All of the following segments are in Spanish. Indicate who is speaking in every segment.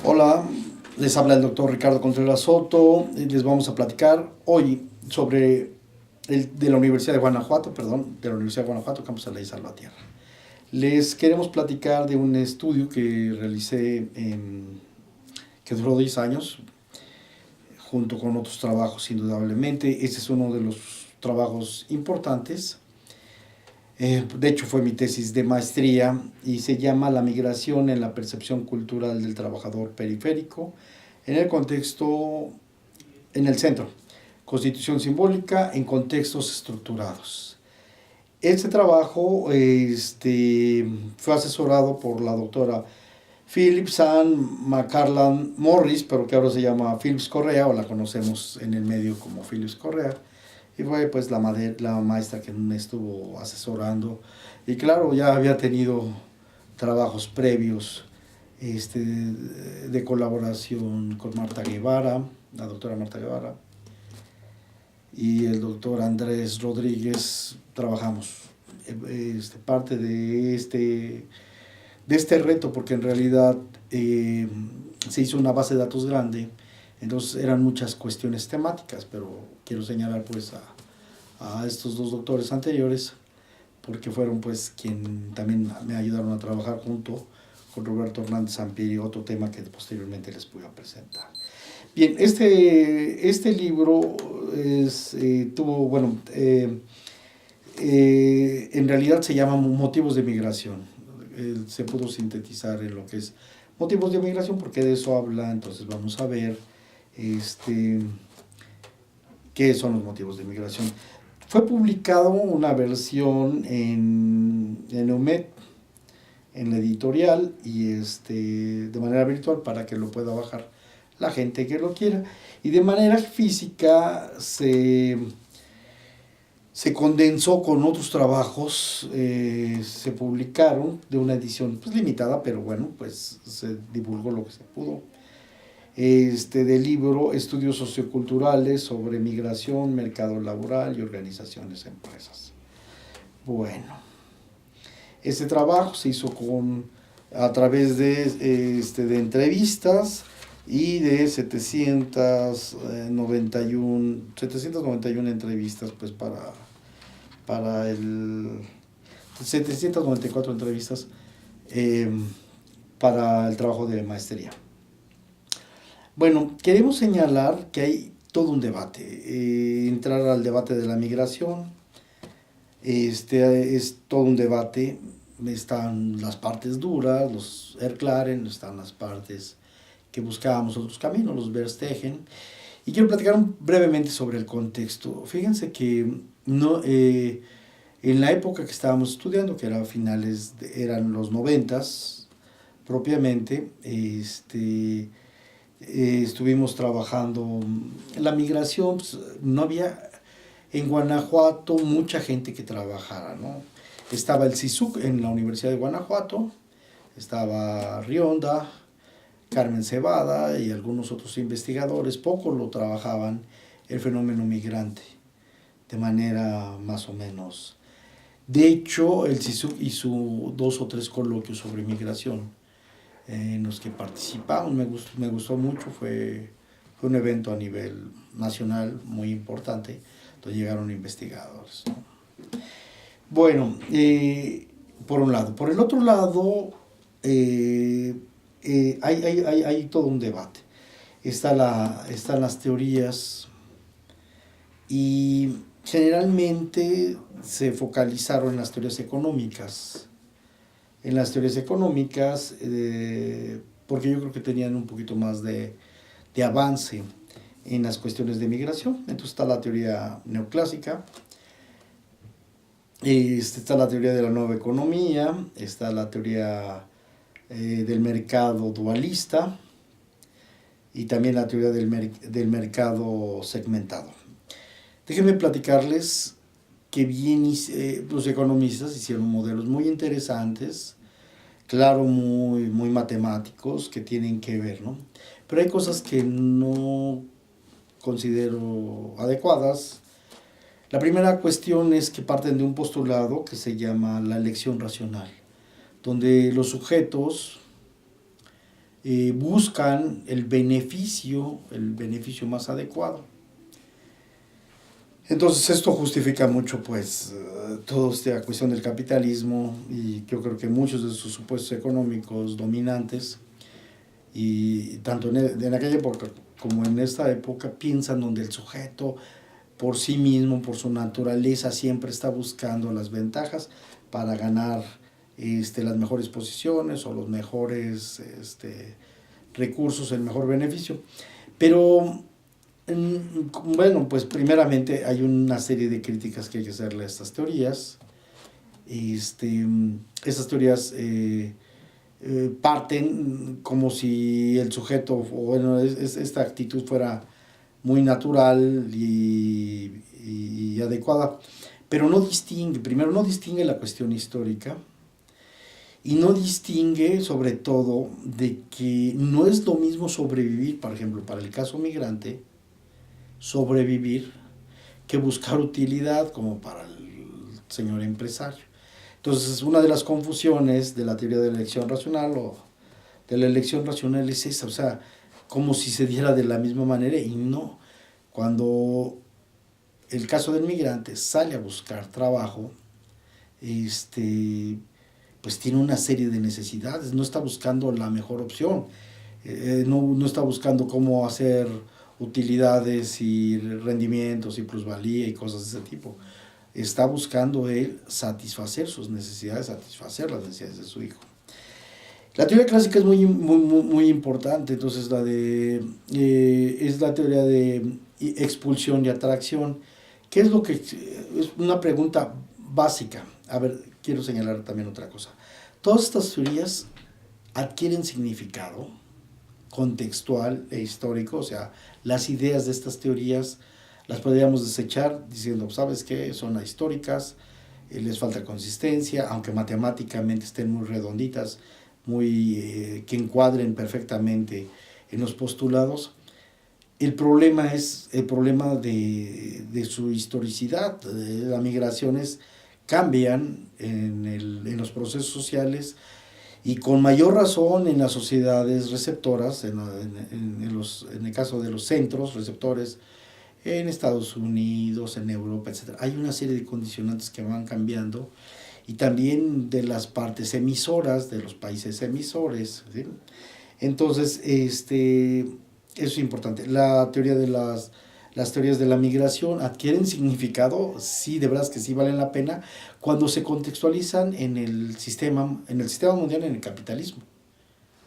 Speaker 1: Hola, les habla el doctor Ricardo Contreras Soto y les vamos a platicar hoy sobre de la Universidad de Guanajuato, Campus Aley Salvatierra. Les queremos platicar de un estudio que realicé que duró 10 años, junto con otros trabajos indudablemente. Este es uno de los trabajos importantes. De hecho, fue mi tesis de maestría y se llama La migración en la percepción cultural del trabajador periférico en el contexto, en el centro, constitución simbólica en contextos estructurados. Este trabajo fue asesorado por la doctora Phillips Ann McCarlan Morris, pero que ahora se llama Phillips Correa, o la conocemos en el medio como Phillips Correa. Y fue pues la maestra que me estuvo asesorando. Y claro, ya había tenido trabajos previos de colaboración con Marta Guevara, la doctora Marta Guevara, y el doctor Andrés Rodríguez. Trabajamos parte de este reto, porque en realidad se hizo una base de datos grande. Entonces eran muchas cuestiones temáticas, pero quiero señalar pues a estos dos doctores anteriores, porque fueron pues quien también me ayudaron a trabajar junto con Roberto Hernández Ampiri, otro tema que posteriormente les voy a presentar. Bien, este libro tuvo, bueno, en realidad se llama Motivos de Migración. Se pudo sintetizar en lo que es Motivos de Migración, porque de eso habla. Entonces vamos a ver qué son los motivos de migración. Fue publicado una versión en EUMED, en la editorial, y de manera virtual para que lo pueda bajar la gente que lo quiera. Y de manera física se condensó con otros trabajos, se publicaron de una edición pues limitada, pero bueno, pues se divulgó lo que se pudo. Del libro Estudios Socioculturales sobre Migración, Mercado Laboral y Organizaciones Empresas. Bueno, este trabajo se hizo a través de entrevistas y de 791 entrevistas, pues para 794 entrevistas para el trabajo de maestría. Bueno, queremos señalar que hay todo un debate. Entrar al debate de la migración es todo un debate. Están las partes duras, los Erklaren, están las partes que buscábamos otros caminos, los Verstegen. Y quiero platicar brevemente sobre el contexto. Fíjense que en la época que estábamos estudiando, que era eran los 90s propiamente, estuvimos trabajando en la migración. Pues, no había en Guanajuato mucha gente que trabajara, ¿no? Estaba el CISUC en la Universidad de Guanajuato, estaba Rionda, Carmen Cebada y algunos otros investigadores. Poco lo trabajaban el fenómeno migrante de manera más o menos. De hecho, el CISUC hizo 2 o 3 coloquios sobre migración en los que participamos. Me gustó mucho. Fue un evento a nivel nacional muy importante, donde llegaron investigadores, ¿no? Bueno, por un lado. Por el otro lado, hay todo un debate. Están las teorías, y generalmente se focalizaron en las teorías económicas. Porque yo creo que tenían un poquito más de avance en las cuestiones de migración. Entonces está la teoría neoclásica, está la teoría de la nueva economía, está la teoría del mercado dualista, y también la teoría del mercado segmentado. Déjenme platicarles que los economistas hicieron modelos muy interesantes, claro, muy matemáticos, que tienen que ver, ¿no? Pero hay cosas que no considero adecuadas. La primera cuestión es que parten de un postulado que se llama la elección racional, donde los sujetos buscan el beneficio más adecuado. Entonces esto justifica mucho pues toda esta cuestión del capitalismo, y yo creo que muchos de sus supuestos económicos dominantes, y tanto en aquella época como en esta época, piensan donde el sujeto por sí mismo, por su naturaleza, siempre está buscando las ventajas para ganar las mejores posiciones o los mejores recursos, el mejor beneficio. Pero bueno, pues primeramente hay una serie de críticas que hay que hacerle a estas teorías. Estas teorías parten como si el sujeto, o bueno, esta actitud fuera muy natural y adecuada, pero no distingue, primero no distingue la cuestión histórica, y no distingue sobre todo de que no es lo mismo sobrevivir, por ejemplo, para el caso migrante, sobrevivir que buscar utilidad como para el señor empresario. Entonces, una de las confusiones de la teoría de la elección racional o de la elección racional es esa, o sea, como si se diera de la misma manera, y no. Cuando el caso del migrante sale a buscar trabajo, pues tiene una serie de necesidades, no está buscando la mejor opción, no está buscando cómo hacer utilidades y rendimientos y plusvalía y cosas de ese tipo. Está buscando él satisfacer sus necesidades, satisfacer las necesidades de su hijo. La teoría clásica es muy importante, entonces es la teoría de expulsión y atracción. ¿Qué es lo que es una pregunta básica? A ver, quiero señalar también otra cosa. Todas estas teorías adquieren significado contextual e histórico, o sea, las ideas de estas teorías las podríamos desechar diciendo, ¿sabes qué? Son ahistóricas, les falta consistencia, aunque matemáticamente estén muy redonditas, que encuadren perfectamente en los postulados. El problema es el problema de su historicidad. Las migraciones cambian en los procesos sociales, y con mayor razón en las sociedades receptoras, en el caso de los centros receptores, en Estados Unidos, en Europa, etc. Hay una serie de condicionantes que van cambiando, y también de las partes emisoras, de los países emisores, ¿sí? Entonces, eso es importante. La teoría de las teorías de la migración adquieren significado, sí, de verdad que sí valen la pena, cuando se contextualizan en el sistema mundial, en el capitalismo.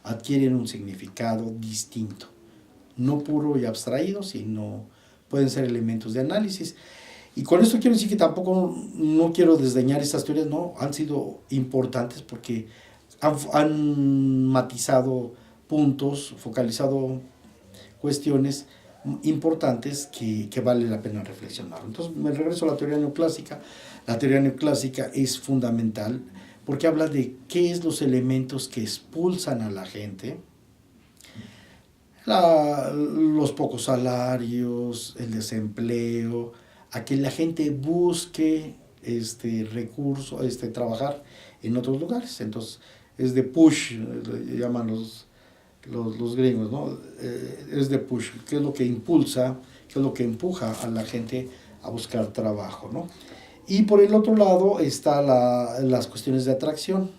Speaker 1: Adquieren un significado distinto, no puro y abstraído, sino pueden ser elementos de análisis. Y con esto quiero decir que tampoco no quiero desdeñar estas teorías, no, han sido importantes porque han matizado puntos, focalizado cuestiones importantes que vale la pena reflexionar. Entonces me regreso a la teoría neoclásica. La teoría neoclásica es fundamental porque habla de qué es los elementos que expulsan a la gente, los pocos salarios, el desempleo, a que la gente busque recurso, trabajar en otros lugares. Entonces es de push, le llaman los gringos, ¿no? Es de push, qué es lo que impulsa, qué es lo que empuja a la gente a buscar trabajo, ¿no? Y por el otro lado está las cuestiones de atracción.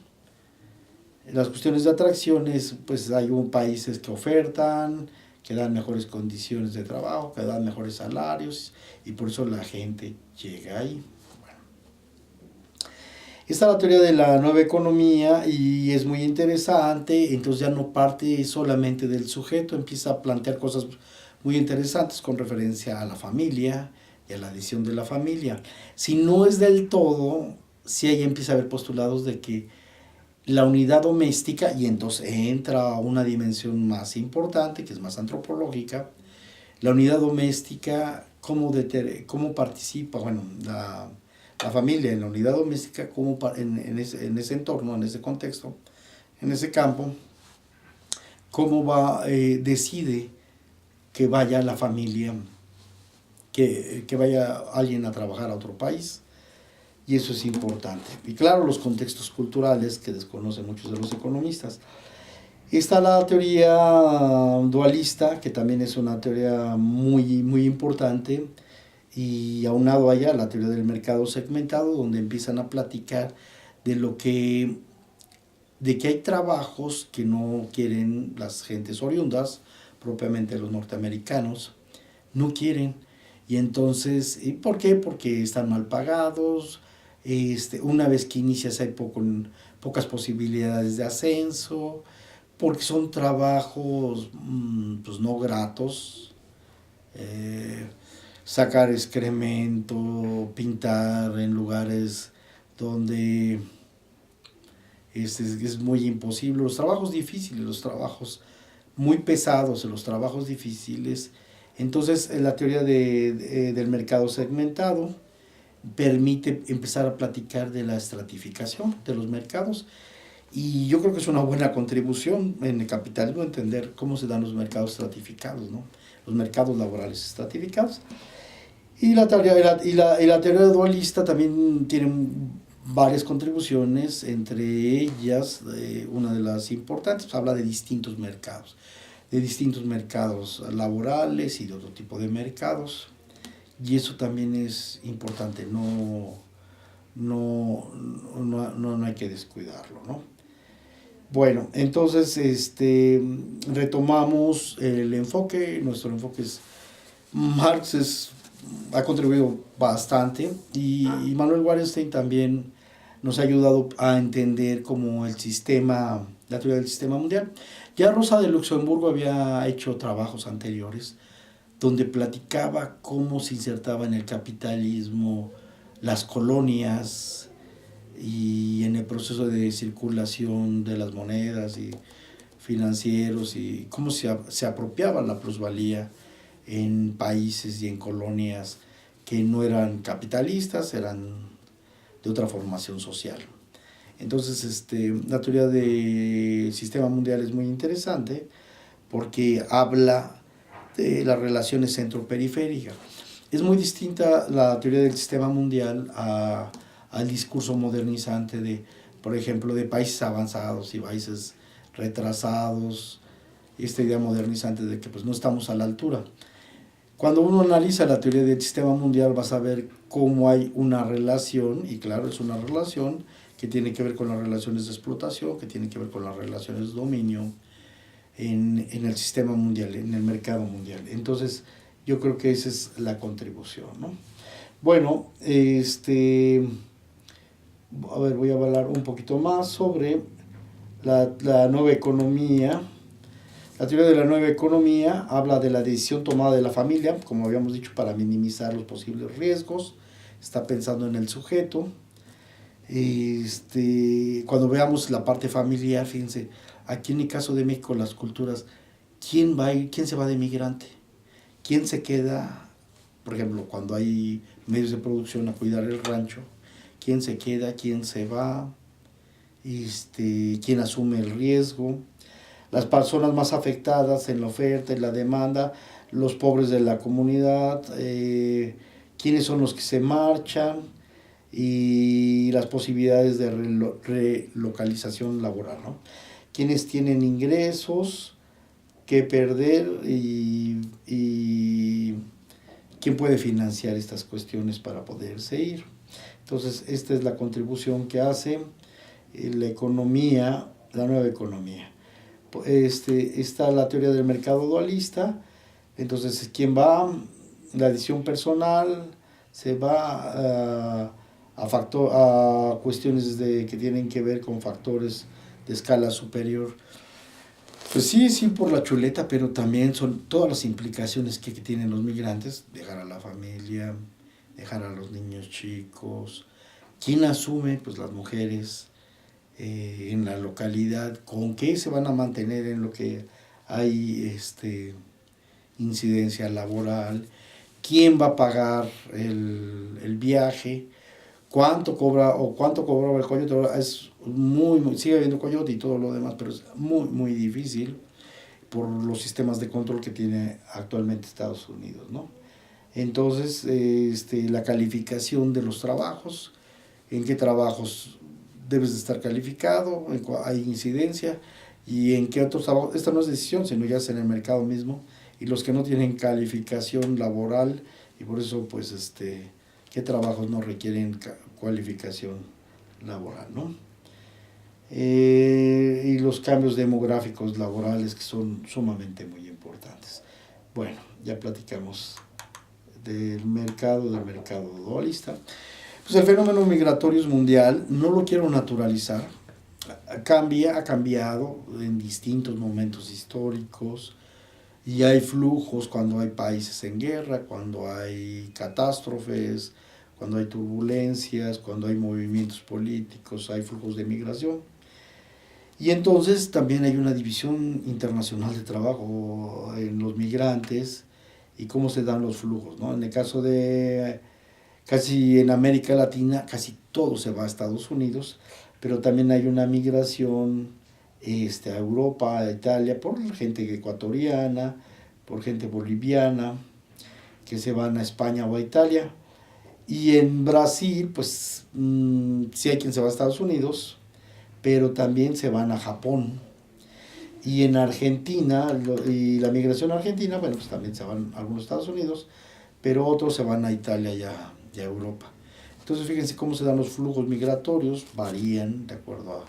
Speaker 1: Las cuestiones de atracción es, pues hay países que ofertan, que dan mejores condiciones de trabajo, que dan mejores salarios, y por eso la gente llega ahí. Bueno. Está la teoría de la nueva economía, y es muy interesante. Entonces ya no parte solamente del sujeto, empieza a plantear cosas muy interesantes con referencia a la familia y a la adición de la familia. Si no es del todo, sí ahí empieza a haber postulados de que la unidad doméstica, y entonces entra una dimensión más importante, que es más antropológica, la unidad doméstica, cómo participa, bueno, la familia en la unidad doméstica, cómo en ese entorno, en ese contexto, en ese campo, cómo decide que vaya la familia que vaya alguien a trabajar a otro país, y eso es importante. Y claro, los contextos culturales que desconocen muchos de los economistas. Está la teoría dualista, que también es una teoría muy importante, y aunado a ella la teoría del mercado segmentado, donde empiezan a platicar de de que hay trabajos que no quieren las gentes oriundas, propiamente los norteamericanos, no quieren. Y entonces, ¿y por qué? Porque están mal pagados, una vez que inicias hay pocas posibilidades de ascenso, porque son trabajos pues no gratos, eh, sacar excremento, pintar en lugares donde es muy imposible, los trabajos difíciles, los trabajos muy pesados, los trabajos difíciles. Entonces la teoría del mercado segmentado permite empezar a platicar de la estratificación de los mercados, y yo creo que es una buena contribución en el capitalismo entender cómo se dan los mercados estratificados, ¿no? Los mercados laborales estratificados. Y la teoría dualista también tiene varias contribuciones, entre ellas, una de las importantes, pues, habla de distintos mercados laborales y de otro tipo de mercados, y eso también es importante, no hay que descuidarlo, ¿no? Bueno, entonces retomamos el enfoque. Nuestro enfoque es Marx ha contribuido bastante, y Manuel Wallerstein también nos ha ayudado a entender como la teoría del sistema mundial. Ya Rosa de Luxemburgo había hecho trabajos anteriores donde platicaba cómo se insertaba en el capitalismo las colonias y en el proceso de circulación de las monedas y financieros, y cómo se apropiaba la plusvalía en países y en colonias que no eran capitalistas, eran de otra formación social. Entonces, la teoría del sistema mundial es muy interesante porque habla de las relaciones centro-periféricas. Es muy distinta la teoría del sistema mundial al discurso modernizante por ejemplo, de países avanzados y países retrasados, esta idea modernizante de que pues, no estamos a la altura. Cuando uno analiza la teoría del sistema mundial vas a ver cómo hay una relación, y claro, es una relación que tiene que ver con las relaciones de explotación, que tiene que ver con las relaciones de dominio en el sistema mundial, en el mercado mundial. Entonces, yo creo que esa es la contribución, ¿no? Bueno, a ver, voy a hablar un poquito más sobre la nueva economía. La teoría de la nueva economía habla de la decisión tomada de la familia, como habíamos dicho, para minimizar los posibles riesgos. Está pensando en el sujeto. Cuando veamos la parte familiar, fíjense, aquí en el caso de México, las culturas, ¿quién va a ir? ¿Quién se va de migrante? ¿Quién se queda, por ejemplo, cuando hay medios de producción a cuidar el rancho? ¿Quién se queda? ¿Quién se va? ¿Quién asume el riesgo? Las personas más afectadas en la oferta y la demanda, los pobres de la comunidad, quiénes son los que se marchan, y las posibilidades de relocalización laboral, ¿no? Quienes tienen ingresos que perder, y quién puede financiar estas cuestiones para poderse ir. Entonces, esta es la contribución que hace la economía, la nueva economía. Está la teoría del mercado dualista. Entonces, ¿quién va? La decisión personal se va a cuestiones que tienen que ver con factores de escala superior. Pues sí, por la chuleta, pero también son todas las implicaciones que tienen los migrantes: dejar a la familia, dejar a los niños chicos. ¿Quién asume? Pues las mujeres en la localidad. ¿Con qué se van a mantener en lo que hay incidencia laboral? ¿Quién va a pagar el viaje? ¿Cuánto cobraba el coyote? Sigue habiendo coyote y todo lo demás, pero es muy difícil por los sistemas de control que tiene actualmente Estados Unidos, ¿no? Entonces, la calificación de los trabajos, en qué trabajos debes de estar calificado, hay incidencia, y en qué otros trabajos, esta no es decisión, sino ya es en el mercado mismo, y los que no tienen calificación laboral, y por eso, pues, qué trabajos no requieren cualificación laboral, ¿no? Y los cambios demográficos laborales que son sumamente muy importantes. Bueno, ya platicamos del mercado dualista. Pues el fenómeno migratorio es mundial, no lo quiero naturalizar, ha cambiado en distintos momentos históricos y hay flujos cuando hay países en guerra, cuando hay catástrofes, cuando hay turbulencias, cuando hay movimientos políticos, hay flujos de migración. Y entonces también hay una división internacional de trabajo en los migrantes y cómo se dan los flujos, ¿no? En el caso de casi en América Latina, casi todo se va a Estados Unidos, pero también hay una migración a Europa, a Italia, por gente ecuatoriana, por gente boliviana, que se van a España o a Italia. Y en Brasil, pues sí hay quien se va a Estados Unidos, pero también se van a Japón. Y en Argentina, y la migración argentina, bueno, pues también se van a algunos Estados Unidos, pero otros se van a Italia y a Europa. Entonces fíjense cómo se dan los flujos migratorios, varían de acuerdo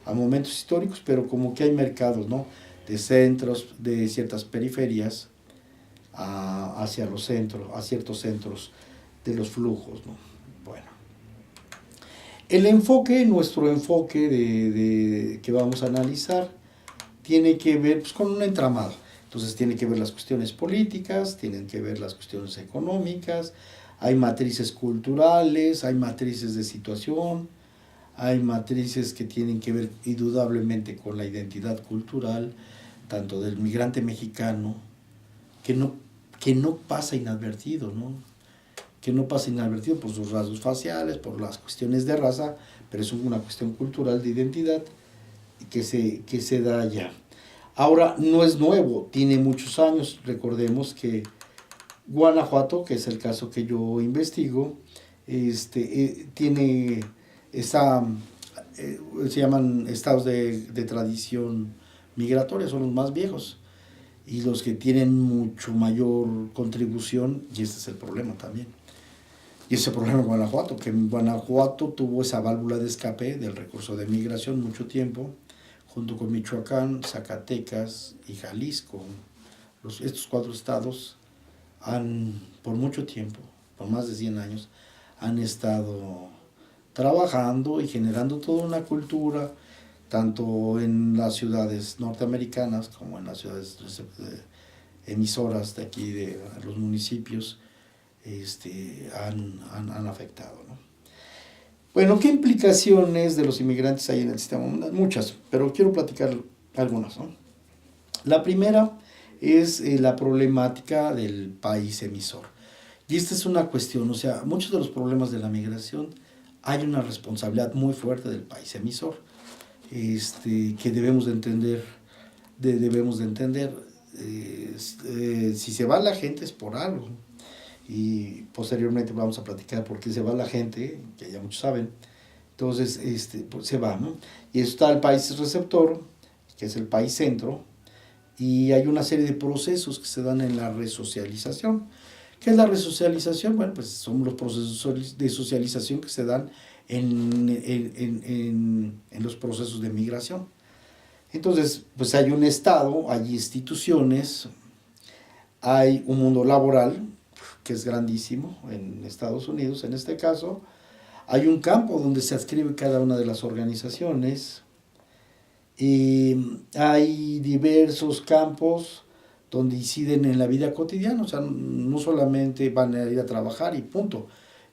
Speaker 1: a momentos históricos, pero como que hay mercados, ¿no? De centros, de ciertas periferias hacia los centros, a ciertos centros de los flujos, ¿no? Bueno. Nuestro enfoque que vamos a analizar, tiene que ver pues, con un entramado. Entonces tiene que ver las cuestiones políticas, tienen que ver las cuestiones económicas, hay matrices culturales, hay matrices de situación, hay matrices que tienen que ver indudablemente con la identidad cultural, tanto del migrante mexicano, que no pasa inadvertido, ¿no? Que no pasa inadvertido por sus rasgos faciales, por las cuestiones de raza, pero es una cuestión cultural de identidad que se da allá. Ahora, no es nuevo, tiene muchos años. Recordemos que Guanajuato, que es el caso que yo investigo, tiene esa, se llaman estados de tradición migratoria, son los más viejos y los que tienen mucho mayor contribución, y este es el problema también. Y ese problema en Guanajuato, que en Guanajuato tuvo esa válvula de escape del recurso de migración mucho tiempo, junto con Michoacán, Zacatecas y Jalisco. Estos 4 estados por mucho tiempo, por más de 100 años, han estado trabajando y generando toda una cultura, tanto en las ciudades norteamericanas como en las ciudades emisoras de aquí, de los municipios, han afectado, ¿no? Bueno, ¿qué implicaciones de los inmigrantes hay en el sistema mundial? Muchas, pero quiero platicar algunas, ¿no? La primera es la problemática del país emisor. Y esta es una cuestión, o sea, muchos de los problemas de la migración hay una responsabilidad muy fuerte del país emisor, que debemos de entender, si se va la gente es por algo. Y posteriormente vamos a platicar por qué se va la gente, que ya muchos saben. Entonces, pues se va, ¿no? Y está el país receptor, que es el país centro, y hay una serie de procesos que se dan en la resocialización. ¿Qué es la resocialización? Bueno, pues son los procesos de socialización que se dan en los procesos de migración. Entonces, pues hay un Estado, hay instituciones, hay un mundo laboral, que es grandísimo en Estados Unidos en este caso. Hay un campo donde se adscribe cada una de las organizaciones. Y hay diversos campos donde inciden en la vida cotidiana, o sea, no solamente van a ir a trabajar y punto.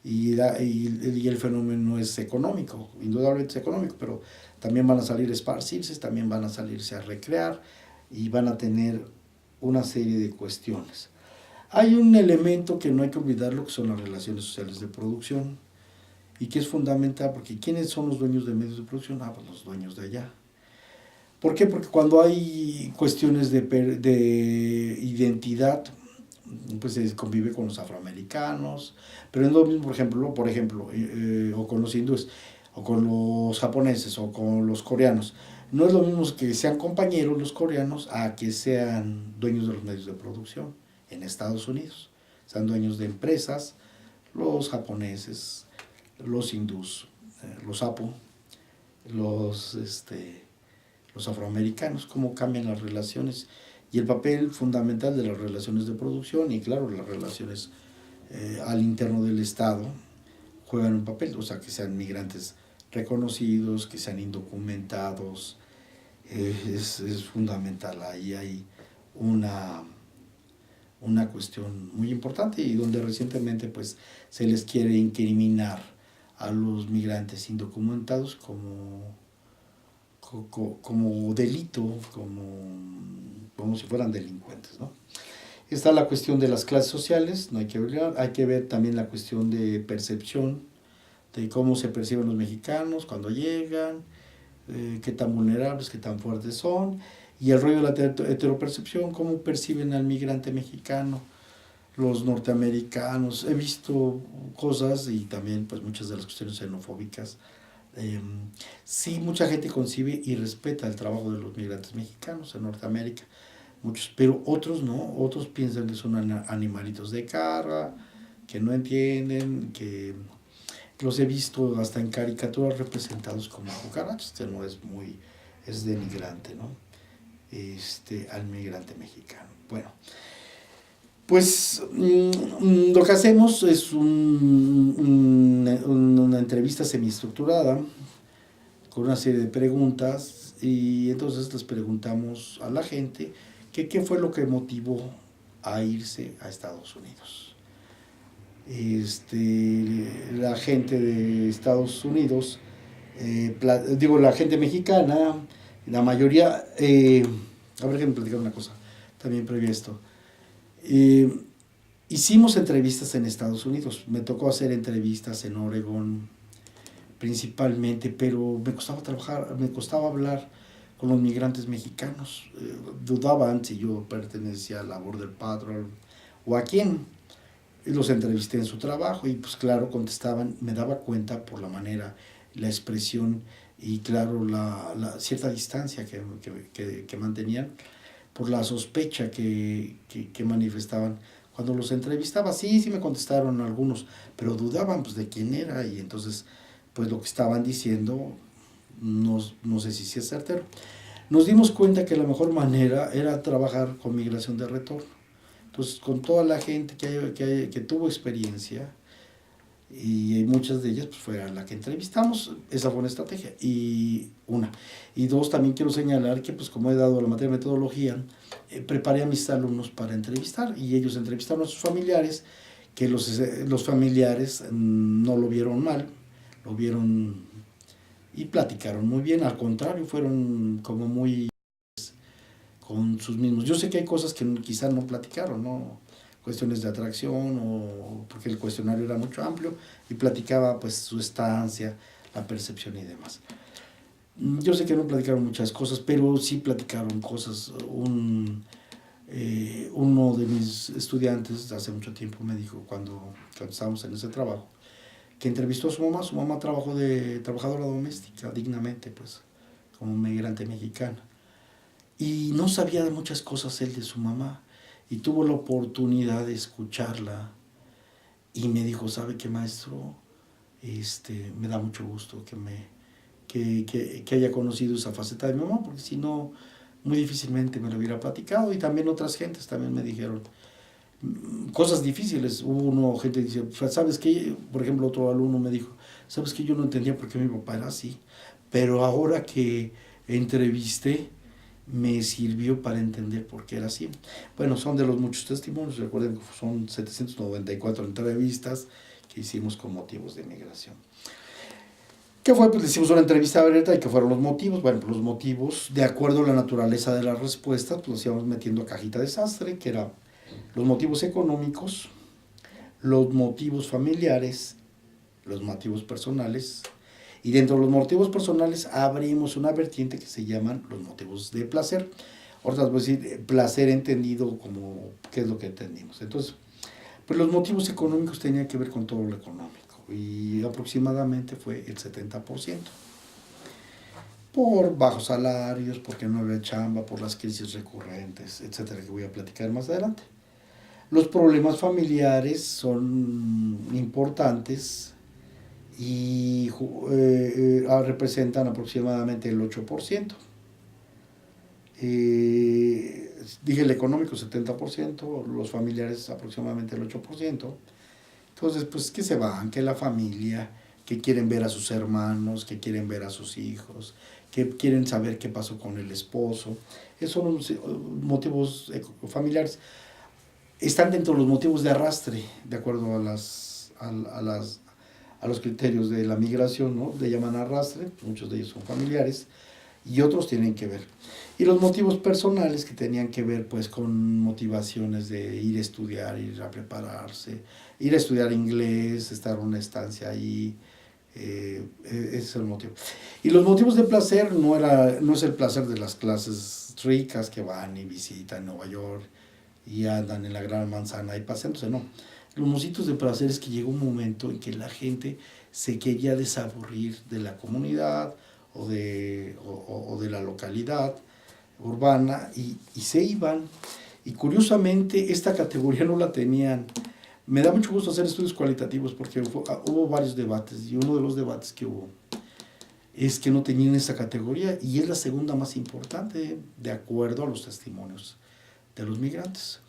Speaker 1: Y el fenómeno es económico, indudablemente es económico, pero también van a salir a esparcirse, también van a salirse a recrear y van a tener una serie de cuestiones. Hay un elemento que no hay que olvidarlo, que son las relaciones sociales de producción, y que es fundamental, porque ¿quiénes son los dueños de medios de producción? Pues los dueños de allá. ¿Por qué? Porque cuando hay cuestiones de identidad, pues se convive con los afroamericanos, pero es lo mismo, por ejemplo, o con los hindúes, o con los japoneses, o con los coreanos. No es lo mismo que sean compañeros los coreanos a que sean dueños de los medios de producción en Estados Unidos. Sean dueños de empresas, los japoneses, los hindús, los apo, los afroamericanos, cómo cambian las relaciones y el papel fundamental de las relaciones de producción y claro, las relaciones al interno del Estado juegan un papel, o sea, que sean migrantes reconocidos, que sean indocumentados, es fundamental. Ahí hay una, una cuestión muy importante y donde recientemente pues se les quiere incriminar a los migrantes indocumentados como delito, como si fueran delincuentes, ¿no? Está la cuestión de las clases sociales, no hay que olvidar, hay que ver también la cuestión de percepción, de cómo se perciben los mexicanos cuando llegan, qué tan vulnerables, qué tan fuertes son, y el rollo de la heteropercepción, cómo perciben al migrante mexicano, los norteamericanos. He visto cosas y también pues muchas de las cuestiones xenofóbicas. Sí, mucha gente concibe y respeta el trabajo de los migrantes mexicanos en Norteamérica, muchos, pero otros no, otros piensan que son animalitos de carga, que no entienden, que los he visto hasta en caricaturas representados como cucarachas, que no es muy, es denigrante, ¿no? Al migrante mexicano. Bueno, pues lo que hacemos es una entrevista semiestructurada con una serie de preguntas y entonces les preguntamos a la gente que qué fue lo que motivó a irse a Estados Unidos. La gente de Estados Unidos, la gente mexicana, la mayoría, a ver, déjenme platicar una cosa, también previo a esto. Hicimos entrevistas en Estados Unidos, me tocó hacer entrevistas en Oregón principalmente, pero me costaba hablar con los migrantes mexicanos. Dudaban si yo pertenecía a la Border Patrol o a quién. Y los entrevisté en su trabajo y pues claro, contestaban, me daba cuenta por la manera, la expresión y claro, la cierta distancia que mantenían, por la sospecha que manifestaban. Cuando los entrevistaba, sí me contestaron algunos, pero dudaban pues de quién era y entonces pues lo que estaban diciendo no sé si es certero. Nos dimos cuenta que la mejor manera era trabajar con migración de retorno. Entonces, con toda la gente que tuvo experiencia, y muchas de ellas pues fue a la que entrevistamos, esa fue una estrategia. Y dos, también quiero señalar que pues como he dado la materia de metodología, preparé a mis alumnos para entrevistar y ellos entrevistaron a sus familiares, que los familiares no lo vieron mal, lo vieron y platicaron muy bien, al contrario, fueron como muy con sus mismos. Yo sé que hay cosas que quizás no platicaron, ¿no? Cuestiones de atracción o porque el cuestionario era mucho amplio y platicaba pues su estancia, la percepción y demás. Yo sé que no platicaron muchas cosas, pero sí platicaron cosas. Uno de mis estudiantes hace mucho tiempo me dijo cuando estábamos en ese trabajo que entrevistó a su mamá trabajó de trabajadora doméstica dignamente pues como migrante mexicana y no sabía de muchas cosas él de su mamá y tuvo la oportunidad de escucharla y me dijo, ¿sabe qué, maestro? Me da mucho gusto que haya conocido esa faceta de mi mamá, porque si no, muy difícilmente me lo hubiera platicado. Y también otras gentes también me dijeron cosas difíciles. Gente que dice, ¿sabes qué? Por ejemplo, otro alumno me dijo, ¿sabes qué? Yo no entendía por qué mi papá era así, pero ahora que entrevisté, me sirvió para entender por qué era así. Bueno, son de los muchos testimonios, recuerden que son 794 entrevistas que hicimos con motivos de migración. ¿Qué fue? Pues le hicimos una entrevista abierta y ¿qué fueron los motivos? Bueno, pues los motivos, de acuerdo a la naturaleza de las respuestas, pues los íbamos metiendo a cajita de desastre, que eran los motivos económicos, los motivos familiares, los motivos personales, y dentro de los motivos personales abrimos una vertiente que se llaman los motivos de placer. Ahorita les voy a decir placer entendido como qué es lo que entendimos. Entonces, pues los motivos económicos tenían que ver con todo lo económico y aproximadamente fue el 70%. Por bajos salarios, porque no había chamba, por las crisis recurrentes, etcétera, que voy a platicar más adelante. Los problemas familiares son importantes y representan aproximadamente el 8%. Dije el económico 70%, los familiares aproximadamente el 8%. Entonces, pues que se van, que la familia, que quieren ver a sus hermanos, que quieren ver a sus hijos, que quieren saber qué pasó con el esposo. Esos son los motivos familiares. Están dentro de los motivos de arrastre, de acuerdo a los criterios de la migración, ¿no? Le llaman arrastre, muchos de ellos son familiares, y otros tienen que ver. Y los motivos personales que tenían que ver pues con motivaciones de ir a estudiar, ir a prepararse, ir a estudiar inglés, estar una estancia ahí, ese es el motivo. Y los motivos de placer no es el placer de las clases ricas que van y visitan Nueva York y andan en la gran manzana y paseándose, no. Los motivos de placer es que llegó un momento en que la gente se quería desaburrir de la comunidad o de la localidad urbana y se iban. Y curiosamente esta categoría no la tenían. Me da mucho gusto hacer estudios cualitativos porque hubo varios debates y uno de los debates que hubo es que no tenían esa categoría y es la segunda más importante de acuerdo a los testimonios de los migrantes.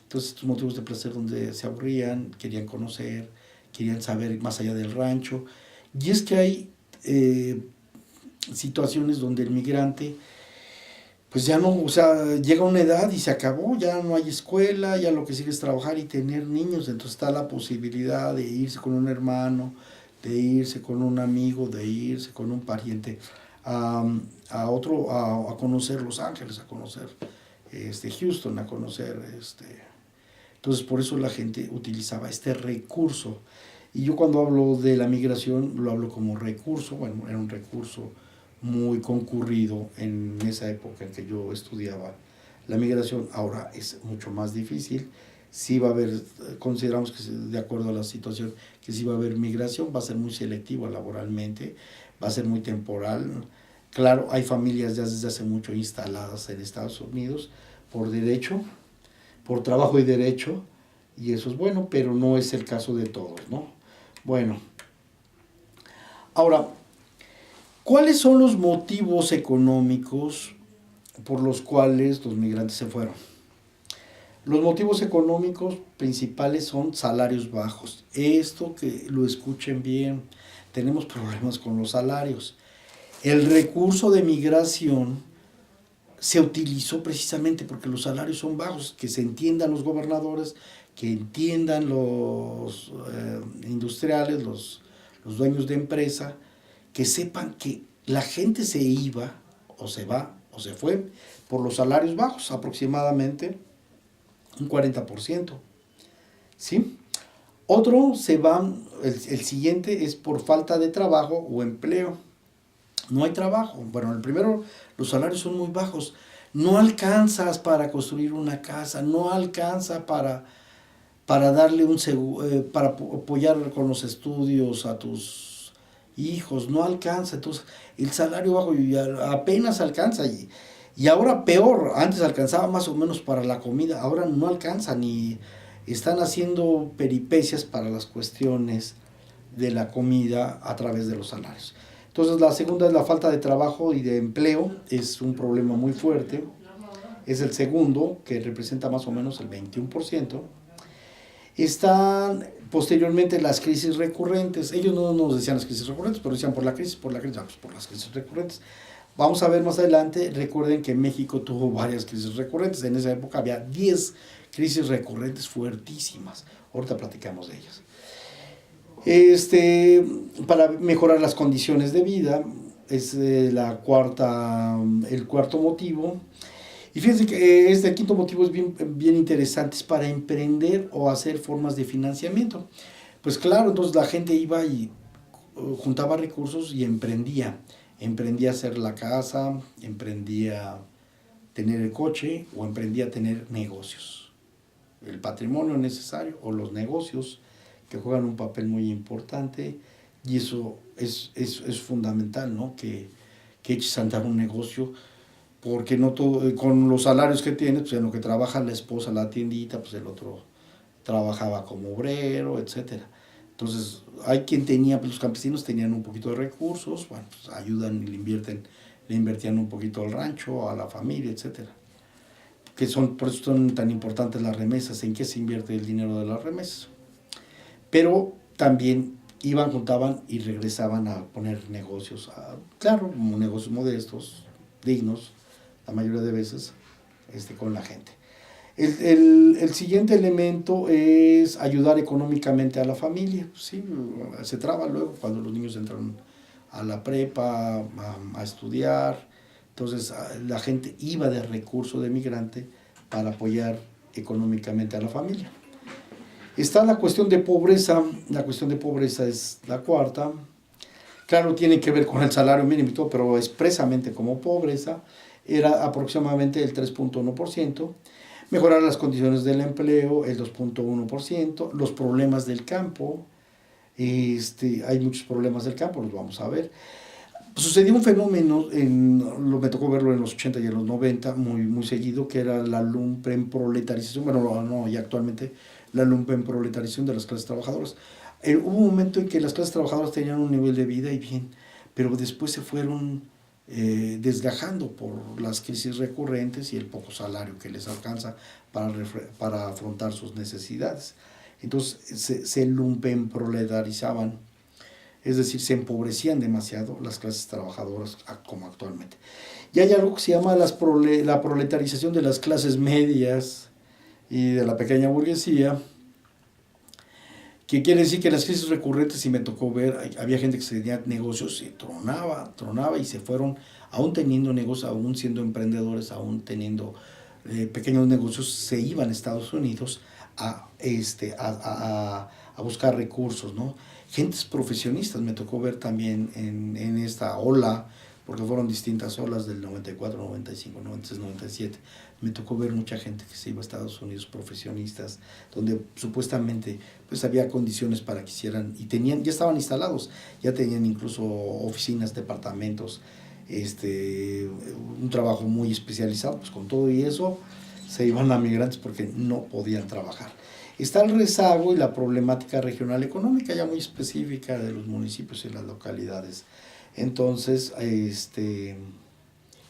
Speaker 1: Entonces estos motivos de placer donde se aburrían, querían conocer, querían saber más allá del rancho. Y es que hay situaciones donde el migrante pues ya no, o sea, llega a una edad y se acabó, ya no hay escuela, ya lo que sigue es trabajar y tener niños, entonces está la posibilidad de irse con un hermano, de irse con un amigo, de irse con un pariente a conocer Los Ángeles, a conocer Houston, a conocer entonces por eso la gente utilizaba este recurso. Y yo cuando hablo de la migración lo hablo como recurso, bueno, era un recurso muy concurrido en esa época en que yo estudiaba la migración. Ahora es mucho más difícil. Sí va a haber, consideramos que de acuerdo a la situación, que sí va a haber migración, va a ser muy selectivo laboralmente, va a ser muy temporal. Claro, hay familias ya desde hace mucho instaladas en Estados Unidos por derecho, por trabajo y derecho, y eso es bueno, pero no es el caso de todos, ¿no? Bueno, ahora, ¿cuáles son los motivos económicos por los cuales los migrantes se fueron? Los motivos económicos principales son salarios bajos. Esto que lo escuchen bien, tenemos problemas con los salarios. El recurso de migración se utilizó precisamente porque los salarios son bajos, que se entiendan los gobernadores, que entiendan los industriales, los dueños de empresa, que sepan que la gente se iba, o se va, o se fue, por los salarios bajos, aproximadamente un 40%. ¿Sí? Otro se va, el siguiente es por falta de trabajo o empleo. No hay trabajo. Bueno, el primero, los salarios son muy bajos. No alcanzas para construir una casa, no alcanza para darle un para apoyar con los estudios a tus hijos, no alcanza. Entonces, el salario bajo apenas alcanza. Y ahora peor, antes alcanzaba más o menos para la comida, ahora no alcanza ni están haciendo peripecias para las cuestiones de la comida a través de los salarios. Entonces la segunda es la falta de trabajo y de empleo, es un problema muy fuerte, es el segundo, que representa más o menos el 21%. Están posteriormente las crisis recurrentes, ellos no nos decían las crisis recurrentes, pero decían por la crisis, por las crisis recurrentes. Vamos a ver más adelante, recuerden que México tuvo varias crisis recurrentes, en esa época había 10 crisis recurrentes fuertísimas, ahorita platicamos de ellas. Para mejorar las condiciones de vida, es el cuarto motivo. Y fíjense que este quinto motivo es bien interesante, es para emprender o hacer formas de financiamiento. Pues claro, entonces la gente iba y juntaba recursos y emprendía a hacer la casa, emprendía tener el coche o emprendía a tener negocios. El patrimonio necesario o los negocios que juegan un papel muy importante, y eso es fundamental, ¿no? Que eches a andar un negocio, porque no todo, con los salarios que tienes, pues en lo que trabaja la esposa, la tiendita, pues el otro trabajaba como obrero, etcétera. Entonces, hay quien tenía, pues los campesinos tenían un poquito de recursos, bueno, pues ayudan y le invertían un poquito al rancho, a la familia, etcétera. Que son, por eso son tan importantes las remesas, en qué se invierte el dinero de las remesas. Pero también iban, juntaban y regresaban a poner negocios, claro, negocios modestos, dignos, la mayoría de veces, con la gente. El siguiente elemento es ayudar económicamente a la familia. Sí, se traba luego cuando los niños entran a la prepa, a estudiar. Entonces la gente iba de recurso de migrante para apoyar económicamente a la familia. Está la cuestión de pobreza es la cuarta. Claro, tiene que ver con el salario mínimo y todo, pero expresamente como pobreza era aproximadamente el 3.1%. Mejorar las condiciones del empleo, el 2.1%, los problemas del campo, hay muchos problemas del campo, los vamos a ver. Sucedió un fenómeno, me tocó verlo en los 80 y en los 90, muy seguido, que era la lumpenproletarización, bueno, no, y actualmente la lumpenproletarización de las clases trabajadoras. Hubo un momento en que las clases trabajadoras tenían un nivel de vida y bien, pero después se fueron desgajando por las crisis recurrentes y el poco salario que les alcanza para afrontar sus necesidades. Entonces se lumpenproletarizaban, es decir, se empobrecían demasiado las clases trabajadoras como actualmente. Y hay algo que se llama la proletarización de las clases medias y de la pequeña burguesía, que quiere decir que las crisis recurrentes, si me tocó ver, había gente que se tenía negocios y tronaba y se fueron, aún teniendo negocios, aún siendo emprendedores, aún teniendo pequeños negocios, se iban a Estados Unidos a buscar recursos, ¿no? Gentes profesionistas me tocó ver también en esta ola, porque fueron distintas olas del 94, 95, 96, 97. Me tocó ver mucha gente que se iba a Estados Unidos, profesionistas, donde supuestamente pues había condiciones para que hicieran, y ya estaban instalados, ya tenían incluso oficinas, departamentos, un trabajo muy especializado, pues con todo y eso se iban a migrantes porque no podían trabajar. Está el rezago y la problemática regional económica ya muy específica de los municipios y las localidades. Entonces,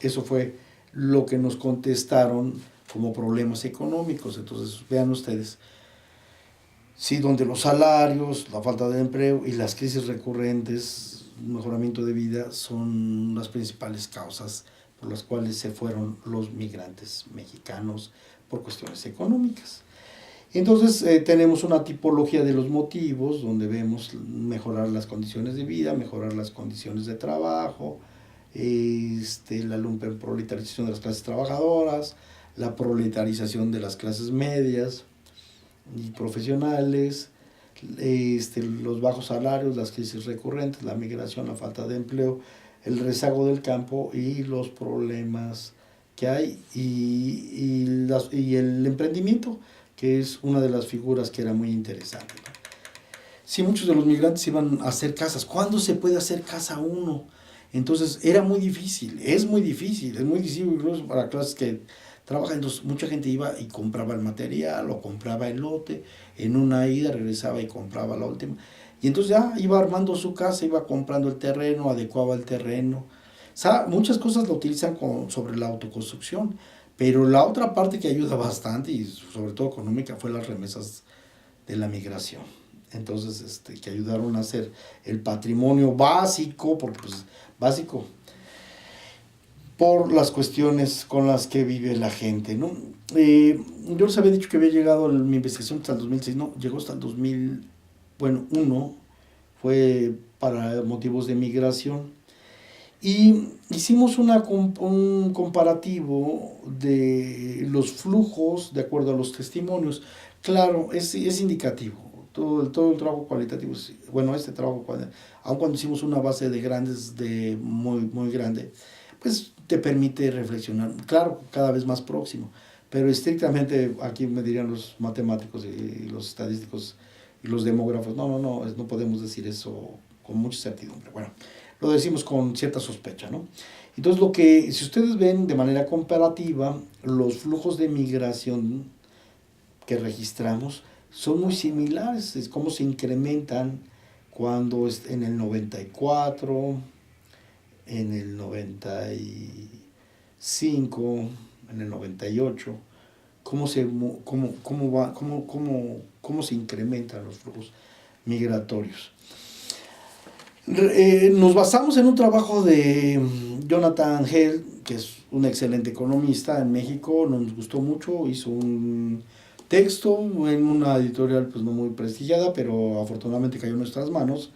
Speaker 1: eso fue lo que nos contestaron como problemas económicos. Entonces, vean ustedes, sí, donde los salarios, la falta de empleo y las crisis recurrentes, mejoramiento de vida, son las principales causas por las cuales se fueron los migrantes mexicanos por cuestiones económicas. Entonces tenemos una tipología de los motivos donde vemos mejorar las condiciones de vida, mejorar las condiciones de trabajo, la lumpenproletarización de las clases trabajadoras, la proletarización de las clases medias y profesionales, los bajos salarios, las crisis recurrentes, la migración, la falta de empleo, el rezago del campo y los problemas que hay y el emprendimiento, que es una de las figuras que era muy interesante. Sí, muchos de los migrantes iban a hacer casas. ¿Cuándo se puede hacer casa uno? Entonces era muy difícil, es muy difícil incluso para clases que trabajan. Entonces mucha gente iba y compraba el material o compraba el lote, en una ida regresaba y compraba la última. Y entonces ya iba armando su casa, iba comprando el terreno, adecuaba el terreno. O sea, muchas cosas lo utilizan sobre la autoconstrucción. Pero la otra parte que ayuda bastante, y sobre todo económica, fue las remesas de la migración. Entonces, que ayudaron a hacer el patrimonio básico, porque pues básico, por las cuestiones con las que vive la gente, ¿no? Yo les había dicho que había llegado mi investigación hasta el 2006, no, llegó hasta el 2001, fue para motivos de migración. Y hicimos un comparativo de los flujos de acuerdo a los testimonios. Claro, es indicativo. Todo el trabajo cualitativo, bueno, trabajo, aun cuando hicimos una base de grandes, muy grande, pues te permite reflexionar, claro, cada vez más próximo, pero estrictamente, aquí me dirían los matemáticos y los estadísticos y los demógrafos, no podemos decir eso con mucha certidumbre. Bueno, lo decimos con cierta sospecha, ¿no? Entonces, si ustedes ven de manera comparativa, los flujos de migración que registramos son muy similares, es como se incrementan cuando en el 94, en el 95, en el 98, cómo se incrementan los flujos migratorios. Nos basamos en un trabajo de Jonathan Haidt, que es un excelente economista en México, nos gustó mucho, hizo un texto en una editorial pues no muy prestigiada, pero afortunadamente cayó en nuestras manos,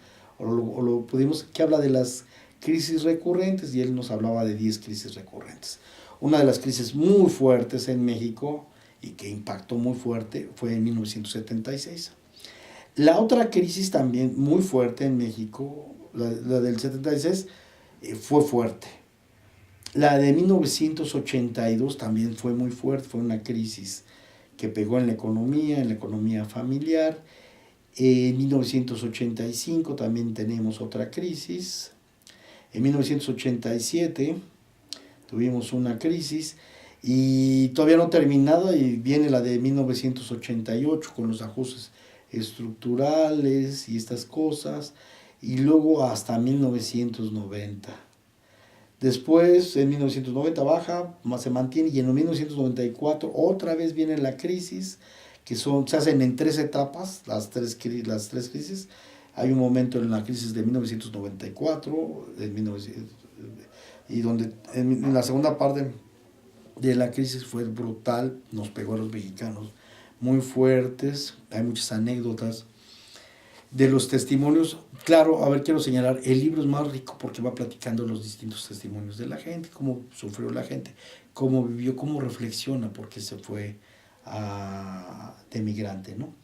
Speaker 1: que habla de las crisis recurrentes, y él nos hablaba de 10 crisis recurrentes. Una de las crisis muy fuertes en México y que impactó muy fuerte fue en 1976. La otra crisis también muy fuerte en México, la del 76, fue fuerte. La de 1982 también fue muy fuerte, fue una crisis que pegó en la economía familiar. En 1985 también tenemos otra crisis. En 1987 tuvimos una crisis y todavía no terminada, y viene la de 1988 con los ajustes estructurales y estas cosas, y luego hasta 1990. Después, en 1990 baja, se mantiene, y en 1994 otra vez viene la crisis, se hacen en 3 etapas, las tres crisis. Hay un momento en la crisis de 1994, y donde en la segunda parte de la crisis fue brutal, nos pegó a los mexicanos muy fuertes, hay muchas anécdotas de los testimonios. Claro, quiero señalar, el libro es más rico porque va platicando los distintos testimonios de la gente, cómo sufrió la gente, cómo vivió, cómo reflexiona porque se fue de migrante, ¿no?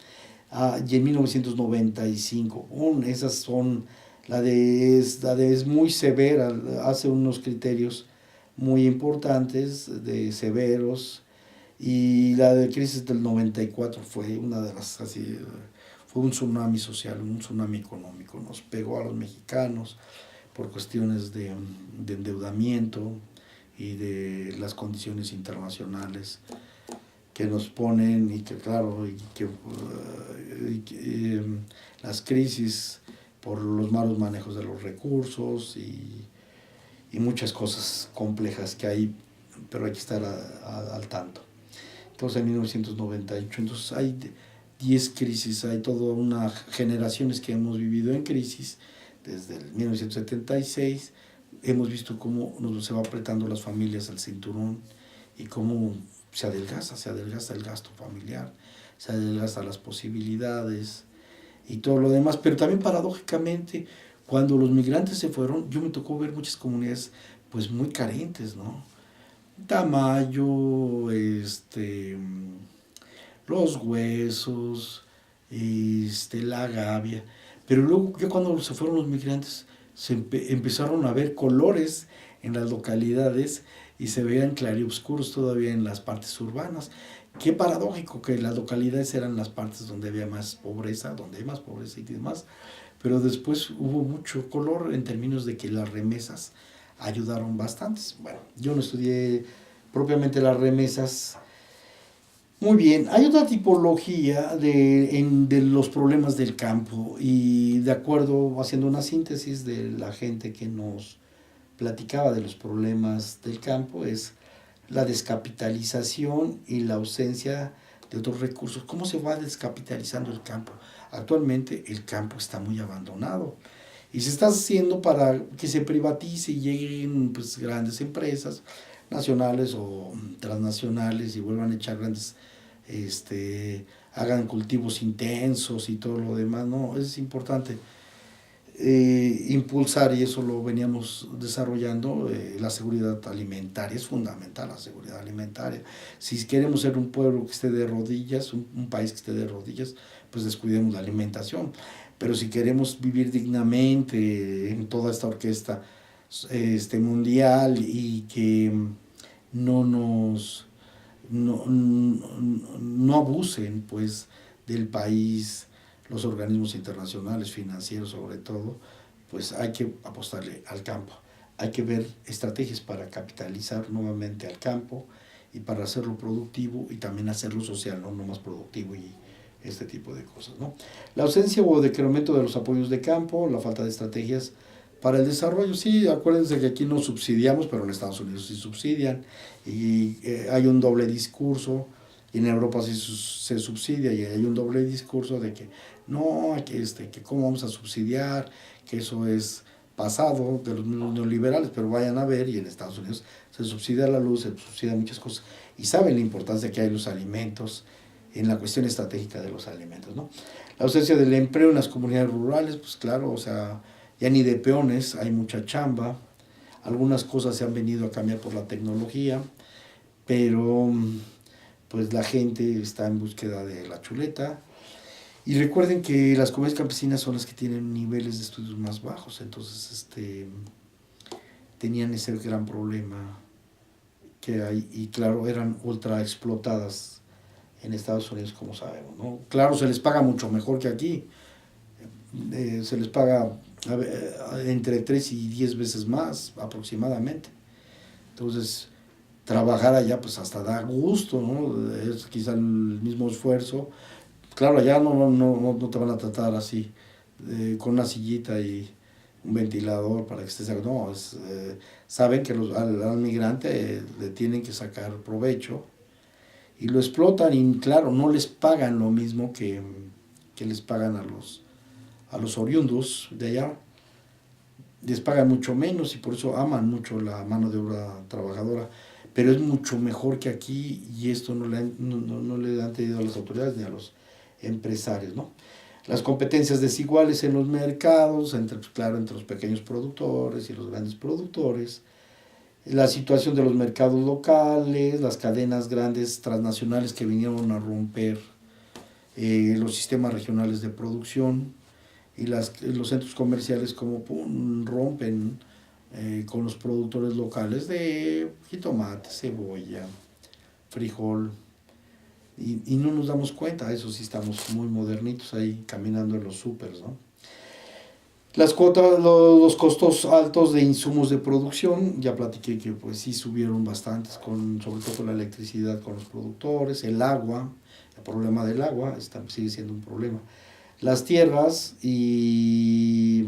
Speaker 1: Y en 1995, esas son, la de es muy severa, hace unos criterios muy importantes, de severos, y la de crisis del 94 fue una de las así, fue un tsunami social, un tsunami económico, nos pegó a los mexicanos por cuestiones de endeudamiento y de las condiciones internacionales que nos ponen, y que claro, las crisis por los malos manejos de los recursos y muchas cosas complejas que hay, pero hay que estar al tanto. Entonces en 1998, entonces hay 10 crisis, hay toda una generaciones que hemos vivido en crisis desde el 1976, hemos visto cómo se va apretando las familias al cinturón y cómo se adelgaza el gasto familiar, se adelgaza las posibilidades y todo lo demás, pero también paradójicamente cuando los migrantes se fueron, yo me tocó ver muchas comunidades pues muy carentes, ¿no? Tamayo, Los Huesos, La Gavia, pero luego ya cuando se fueron los migrantes empezaron a ver colores en las localidades y se veían claroscuros todavía en las partes urbanas. Qué paradójico que las localidades eran las partes donde había más pobreza, donde hay más pobreza y demás, pero después hubo mucho color en términos de que las remesas ayudaron bastantes. Bueno, yo no estudié propiamente las remesas. Muy bien, hay otra tipología de los problemas del campo, y de acuerdo, haciendo una síntesis de la gente que nos platicaba de los problemas del campo, es la descapitalización y la ausencia de otros recursos. ¿Cómo se va descapitalizando el campo? Actualmente el campo está muy abandonado y se está haciendo para que se privatice y lleguen pues grandes empresas nacionales o transnacionales y vuelvan a echar grandes, hagan cultivos intensos y todo lo demás, ¿no? Es importante impulsar, y eso lo veníamos desarrollando, la seguridad alimentaria. Es fundamental la seguridad alimentaria. Si queremos ser un pueblo que esté de rodillas, un país que esté de rodillas, pues descuidemos la alimentación. Pero si queremos vivir dignamente en toda esta orquesta mundial y que no nos no abusen pues del país, los organismos internacionales, financieros sobre todo, pues hay que apostarle al campo. Hay que ver estrategias para capitalizar nuevamente al campo y para hacerlo productivo y también hacerlo social, no más productivo y este tipo de cosas, ¿no? La ausencia o decremento de los apoyos de campo, la falta de estrategias para el desarrollo, sí, acuérdense que aquí no subsidiamos, pero en Estados Unidos sí subsidian y hay un doble discurso, y en Europa sí se subsidia y hay un doble discurso de que no, que cómo vamos a subsidiar, que eso es pasado de los mismos neoliberales, pero vayan a ver, y en Estados Unidos se subsidia la luz, se subsidia muchas cosas, y saben la importancia que hay los alimentos, en la cuestión estratégica de los alimentos, ¿no? La ausencia del empleo en las comunidades rurales, pues claro, o sea, ya ni de peones, hay mucha chamba, algunas cosas se han venido a cambiar por la tecnología, pero pues la gente está en búsqueda de la chuleta. Y recuerden que las comunidades campesinas son las que tienen niveles de estudios más bajos, entonces tenían ese gran problema que hay, y claro, eran ultra explotadas en Estados Unidos, como sabemos, ¿no? Claro, se les paga mucho mejor que aquí, se les paga entre 3 y 10 veces más aproximadamente. Entonces, trabajar allá pues hasta da gusto, ¿no? Es quizá el mismo esfuerzo. Claro, allá no te van a tratar así, con una sillita y un ventilador para que estés... No, saben que al migrante le tienen que sacar provecho y lo explotan y claro, no les pagan lo mismo que les pagan a los oriundos de allá. Les pagan mucho menos y por eso aman mucho la mano de obra trabajadora, pero es mucho mejor que aquí y esto no le han tenido a las autoridades ni a los empresarios, ¿no? Las competencias desiguales en los mercados, claro, entre los pequeños productores y los grandes productores, la situación de los mercados locales, las cadenas grandes transnacionales que vinieron a romper los sistemas regionales de producción y los centros comerciales como rompen con los productores locales de jitomate, cebolla, frijol, y no nos damos cuenta, eso sí estamos muy modernitos ahí caminando en los súpers, ¿no? Las cuotas, los costos altos de insumos de producción, ya platiqué que pues sí subieron bastantes, sobre todo con la electricidad con los productores, el agua, el problema del agua sigue siendo un problema. Las tierras y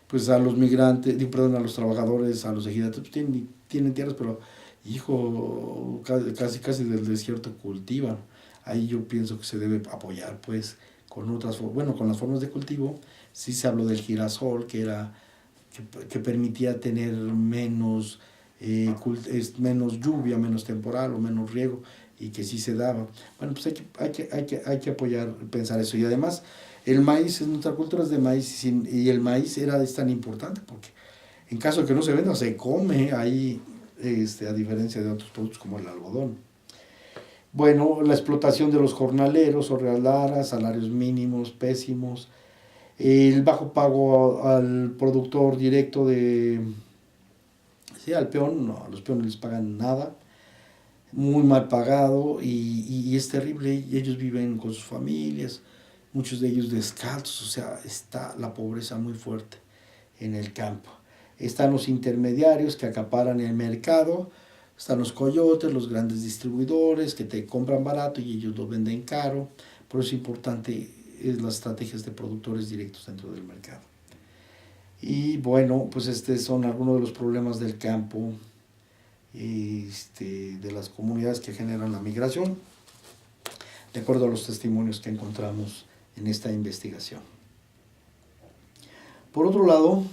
Speaker 1: pues a los migrantes, perdón, a los trabajadores, a los ejidatarios, pues tienen tierras, pero hijo, casi del desierto cultivan. Ahí yo pienso que se debe apoyar pues con con las formas de cultivo. Sí se habló del girasol, que permitía tener menos lluvia, menos temporal o menos riego, y que sí se daba. Bueno, pues hay que apoyar, pensar eso. Y además, el maíz, nuestra cultura es de maíz, y el maíz es tan importante porque en caso de que no se venda, se come ahí, a diferencia de otros productos como el algodón. Bueno, la explotación de los jornaleros, horas largas, salarios mínimos pésimos, el bajo pago al productor directo sí, al peón, no, a los peones les pagan nada, muy mal pagado y es terrible, y ellos viven con sus familias, muchos de ellos descalzos, o sea, está la pobreza muy fuerte en el campo. Están los intermediarios que acaparan el mercado, están los coyotes, los grandes distribuidores que te compran barato y ellos lo venden caro, por eso es importante las estrategias de productores directos dentro del mercado. Y bueno, pues son algunos de los problemas del campo, de las comunidades que generan la migración, de acuerdo a los testimonios que encontramos en esta investigación. Por otro lado,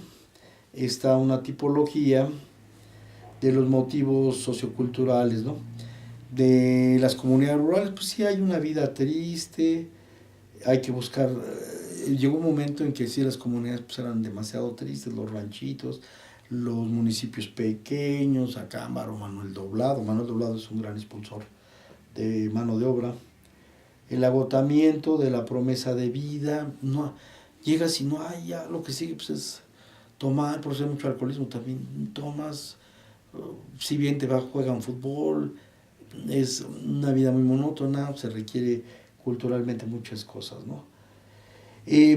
Speaker 1: está una tipología de los motivos socioculturales, ¿no? De las comunidades rurales, pues sí hay una vida triste, hay que buscar. Llegó un momento en que sí las comunidades pues eran demasiado tristes, los ranchitos, los municipios pequeños, Acámbaro, Manuel Doblado es un gran impulsor de mano de obra, el agotamiento de la promesa de vida, no, llegas y no hay, ya lo que sigue pues es tomar, por ser mucho alcoholismo también, tomas, si bien te va, juegan fútbol, es una vida muy monótona, se requiere culturalmente muchas cosas, ¿no?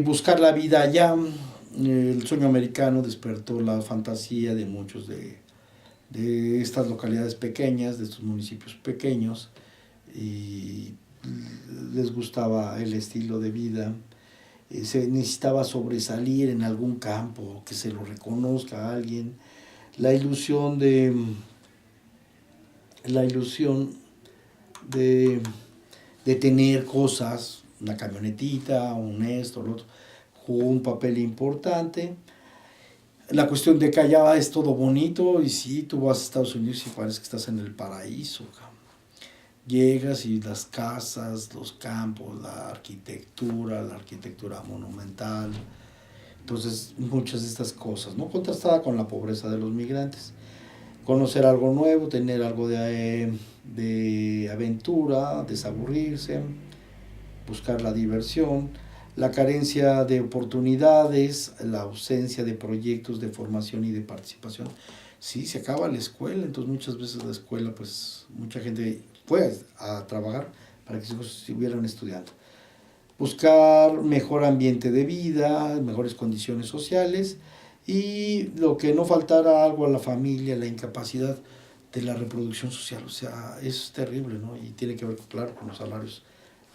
Speaker 1: Buscar la vida allá, el sueño americano despertó la fantasía de muchos de estas localidades pequeñas, de estos municipios pequeños, y les gustaba el estilo de vida. Se necesitaba sobresalir en algún campo, que se lo reconozca a alguien, la ilusión de la ilusión de, de tener cosas, una camionetita, un esto, lo otro, jugó un papel importante. La cuestión de que allá es todo bonito, y sí, tú vas a Estados Unidos y parece que estás en el paraíso. Llegas y las casas, los campos, la arquitectura monumental, entonces muchas de estas cosas, ¿no? Contrastada con la pobreza de los migrantes. Conocer algo nuevo, tener algo de aventura, desaburrirse, buscar la diversión, la carencia de oportunidades, la ausencia de proyectos de formación y de participación. Sí, se acaba la escuela, entonces muchas veces la escuela, pues mucha gente fue a trabajar para que sus hijos estuvieran estudiando. Buscar mejor ambiente de vida, mejores condiciones sociales y lo que no faltara algo a la familia, la incapacidad de la reproducción social. O sea, es terrible, ¿no? Y tiene que ver, claro, con los salarios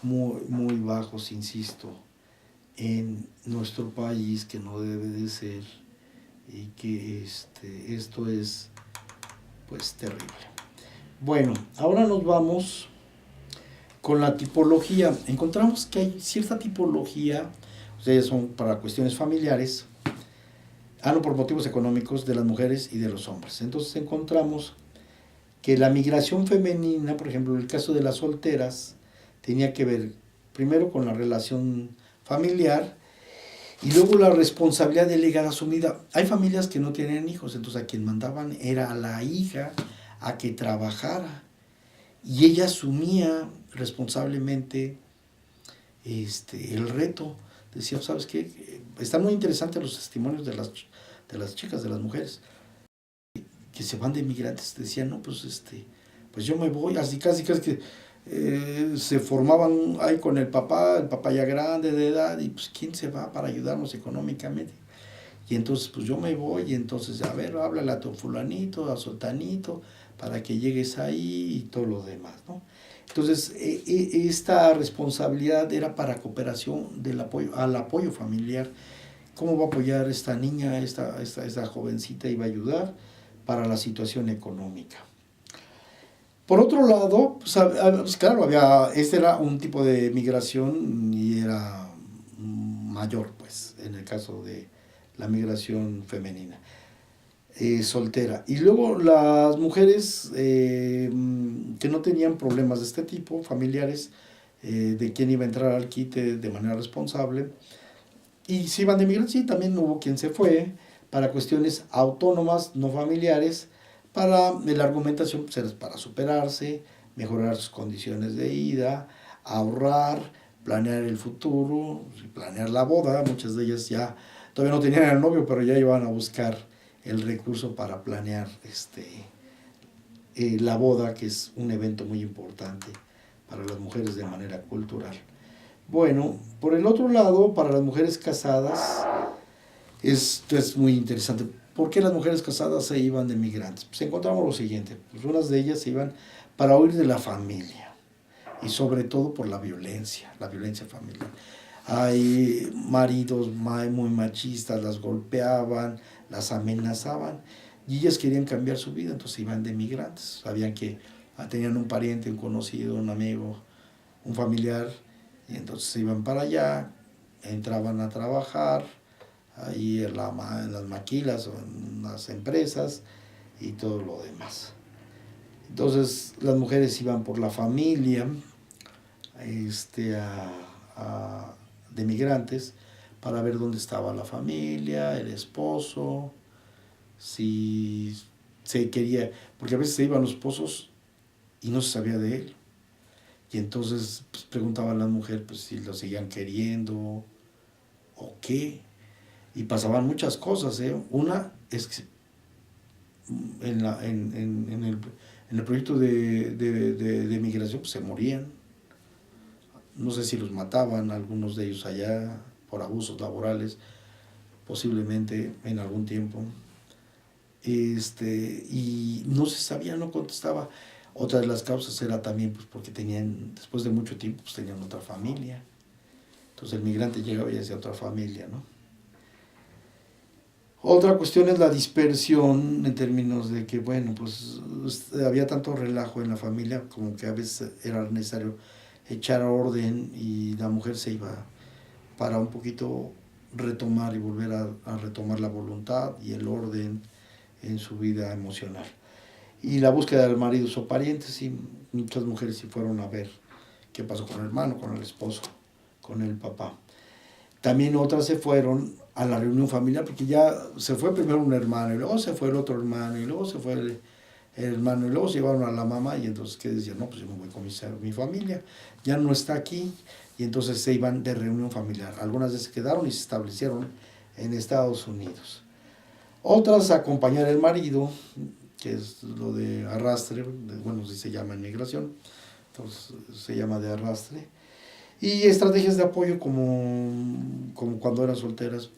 Speaker 1: muy bajos, insisto, en nuestro país, que no debe de ser, y que esto es pues terrible. Bueno, ahora nos vamos con la tipología. Encontramos que hay cierta tipología, o sea, son para cuestiones familiares, no por motivos económicos, de las mujeres y de los hombres. Entonces encontramos que la migración femenina, por ejemplo, en el caso de las solteras, tenía que ver primero con la relación familiar y luego la responsabilidad delegada asumida. Hay familias que no tienen hijos, entonces a quien mandaban era a la hija a que trabajara y ella asumía responsablemente el reto. Decía, ¿sabes qué? Están muy interesantes los testimonios de las chicas, de las mujeres que se van de migrantes. Decían, no, pues yo me voy, así casi que se formaban ahí con el papá ya grande de edad, y pues ¿quién se va para ayudarnos económicamente? Y entonces pues yo me voy, y entonces a ver, háblale a tu fulanito, a sultanito, para que llegues ahí y todo lo demás, ¿no? Entonces, esta responsabilidad era para cooperación al apoyo familiar. ¿Cómo va a apoyar esta niña, esta jovencita iba a ayudar para la situación económica? Por otro lado, pues claro, este era un tipo de migración y era mayor, pues, en el caso de la migración femenina, soltera. Y luego las mujeres que no tenían problemas de este tipo, familiares, de quién iba a entrar al quite de manera responsable, y si iban de migrantes, sí, también hubo quien se fue para cuestiones autónomas, no familiares, para la argumentación pues, era para superarse, mejorar sus condiciones de vida, ahorrar, planear el futuro, planear la boda. Muchas de ellas ya todavía no tenían el novio, pero ya iban a buscar el recurso para planear la boda, que es un evento muy importante para las mujeres de manera cultural. Bueno, por el otro lado, para las mujeres casadas, esto es muy interesante. ¿Por qué las mujeres casadas se iban de migrantes? Pues encontramos lo siguiente, pues unas de ellas se iban para huir de la familia y sobre todo por la violencia familiar. Hay maridos muy machistas, las golpeaban, las amenazaban y ellas querían cambiar su vida, entonces iban de migrantes. Sabían que tenían un pariente, un conocido, un amigo, un familiar, y entonces se iban para allá, entraban a trabajar ahí en las maquilas o en las empresas y todo lo demás. Entonces las mujeres iban por la familia de migrantes para ver dónde estaba la familia, el esposo, si se quería, porque a veces se iban los esposos y no se sabía de él. Y entonces pues, preguntaban a la mujer pues, si lo seguían queriendo o qué. y pasaban muchas cosas, ¿eh? Una es que en el proyecto de migración pues, se morían. No sé si los mataban, algunos de ellos allá, por abusos laborales, posiblemente en algún tiempo. Y no se sabía, no contestaba. Otra de las causas era también pues, porque tenían, después de mucho tiempo, pues tenían otra familia. Entonces el migrante llegaba y hacía otra familia, ¿no? Otra cuestión es la dispersión en términos de que, bueno, pues había tanto relajo en la familia como que a veces era necesario echar orden y la mujer se iba para un poquito retomar y volver a retomar la voluntad y el orden en su vida emocional. Y la búsqueda del marido o parientes, y muchas mujeres sí fueron a ver qué pasó con el hermano, con el esposo, con el papá. También otras se fueron a la reunión familiar, porque ya se fue primero un hermano, y luego se fue el otro hermano, y luego se fue el hermano, y luego se llevaron a la mamá, y entonces que decían, no, pues yo me voy con mi familia, ya no está aquí, y entonces se iban de reunión familiar. Algunas veces se quedaron y se establecieron en Estados Unidos. Otras a acompañar al marido, que es lo de arrastre, bueno, si se llama en migración, entonces se llama de arrastre. Y estrategias de apoyo como cuando eran solteras,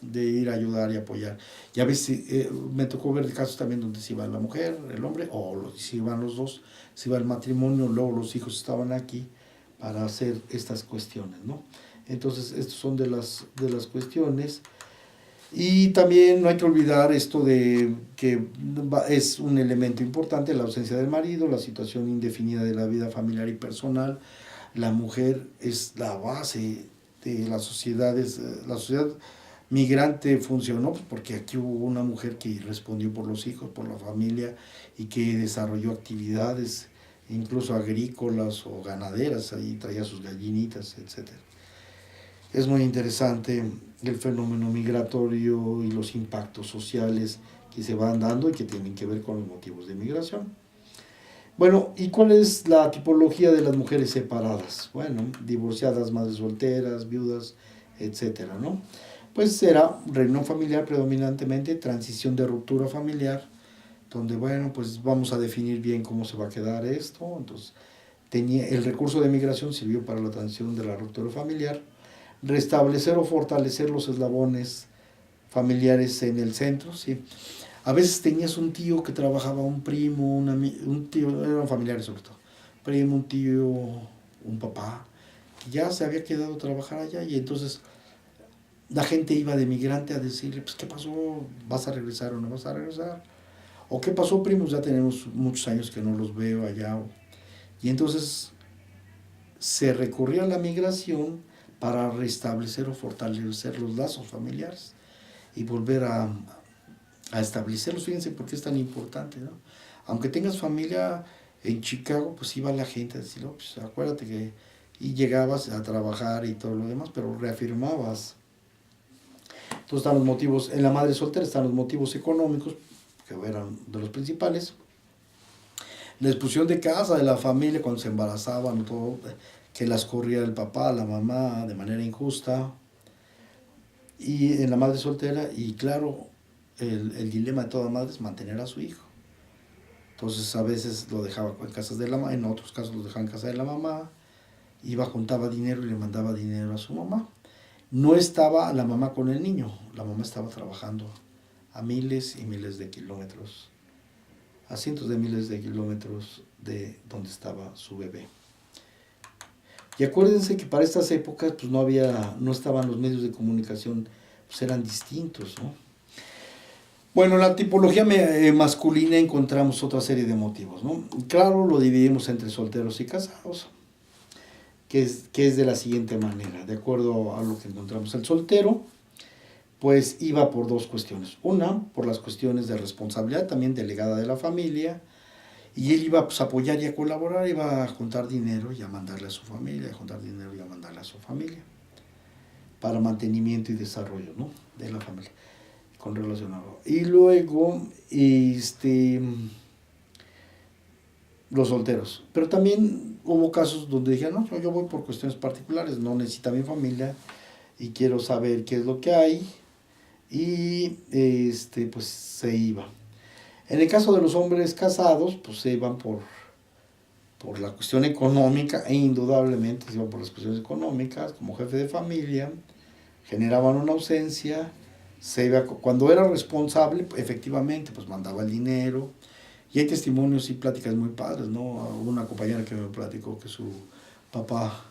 Speaker 1: de ir a ayudar y apoyar. Y a veces me tocó ver casos también donde se iba la mujer, el hombre, o si iban los dos, se iba el matrimonio, luego los hijos estaban aquí para hacer estas cuestiones, ¿no? Entonces, estas son de las cuestiones. Y también no hay que olvidar esto de que es un elemento importante, la ausencia del marido, la situación indefinida de la vida familiar y personal. La mujer es la base de las sociedades, la sociedad migrante funcionó pues, porque aquí hubo una mujer que respondió por los hijos, por la familia y que desarrolló actividades incluso agrícolas o ganaderas, ahí traía sus gallinitas, etcétera. Es muy interesante el fenómeno migratorio y los impactos sociales que se van dando y que tienen que ver con los motivos de migración. Bueno, ¿y cuál es la tipología de las mujeres separadas? Bueno, divorciadas, madres solteras, viudas, etcétera, ¿no? Pues era reunión familiar predominantemente, transición de ruptura familiar, donde, bueno, pues vamos a definir bien cómo se va a quedar esto. Entonces, el recurso de migración sirvió para la transición de la ruptura familiar, restablecer o fortalecer los eslabones familiares en el centro, ¿sí? A veces tenías un tío que trabajaba, un primo, un tío, eran familiares sobre todo, primo, un tío, un papá, que ya se había quedado a trabajar allá y entonces la gente iba de migrante a decirle, pues, ¿qué pasó? ¿Vas a regresar o no vas a regresar? ¿O qué pasó, primos? Ya tenemos muchos años que no los veo allá. Y entonces se recurría a la migración para restablecer o fortalecer los lazos familiares y volver a establecerlos. Fíjense por qué es tan importante, ¿no? Aunque tengas familia en Chicago, pues iba la gente a decir, oh, pues acuérdate que... Y llegabas a trabajar y todo lo demás, pero reafirmabas. Entonces están los motivos, en la madre soltera están los motivos económicos, que eran de los principales. La expulsión de casa, de la familia, cuando se embarazaban, todo, que las corría el papá, la mamá, de manera injusta. Y en la madre soltera, y claro, el dilema de toda madre es mantener a su hijo. Entonces a veces lo dejaba en casas de la mamá, en otros casos lo dejaba en casa de la mamá, iba, juntaba dinero y le mandaba dinero a su mamá. No estaba la mamá con el niño, la mamá estaba trabajando a miles y miles de kilómetros, a cientos de miles de kilómetros de donde estaba su bebé. Y acuérdense que para estas épocas pues no estaban los medios de comunicación, pues eran distintos, ¿no? Bueno, en la tipología masculina encontramos otra serie de motivos, ¿no? Claro, lo dividimos entre solteros y casados, que es de la siguiente manera, de acuerdo a lo que encontramos. El soltero, pues iba por dos cuestiones. Una, por las cuestiones de responsabilidad, también delegada de la familia, y él iba pues, a apoyar y a colaborar, iba a juntar dinero y a mandarle a su familia, a juntar dinero y a mandarle a su familia, para mantenimiento y desarrollo, ¿no?, de la familia, con relacionado. Y luego, los solteros. Pero también hubo casos donde dijeron, no, yo voy por cuestiones particulares, no necesito mi familia y quiero saber qué es lo que hay, y pues se iba. En el caso de los hombres casados, pues se iban por la cuestión económica, e indudablemente se iban por las cuestiones económicas, como jefe de familia, generaban una ausencia, se iba, cuando era responsable, efectivamente, pues mandaba el dinero, y hay testimonios y pláticas muy padres, ¿no? Una compañera que me platicó que su papá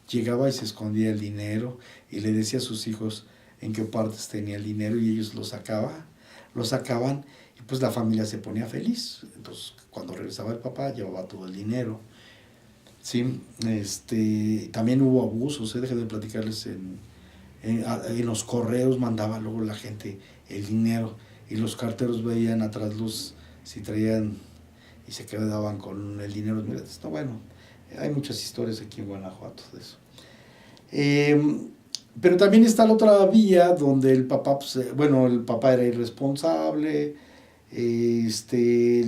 Speaker 1: llegaba y se escondía el dinero y le decía a sus hijos en qué partes tenía el dinero y ellos lo sacaban y pues la familia se ponía feliz. Entonces cuando regresaba el papá llevaba todo el dinero. Sí, también hubo abusos, deje de platicarles en los correos mandaba luego la gente el dinero y los carteros veían atrás si traían y se quedaban con el dinero. No, bueno, hay muchas historias aquí en Guanajuato de eso. Pero también está la otra vía donde el papá, pues, el papá era irresponsable, le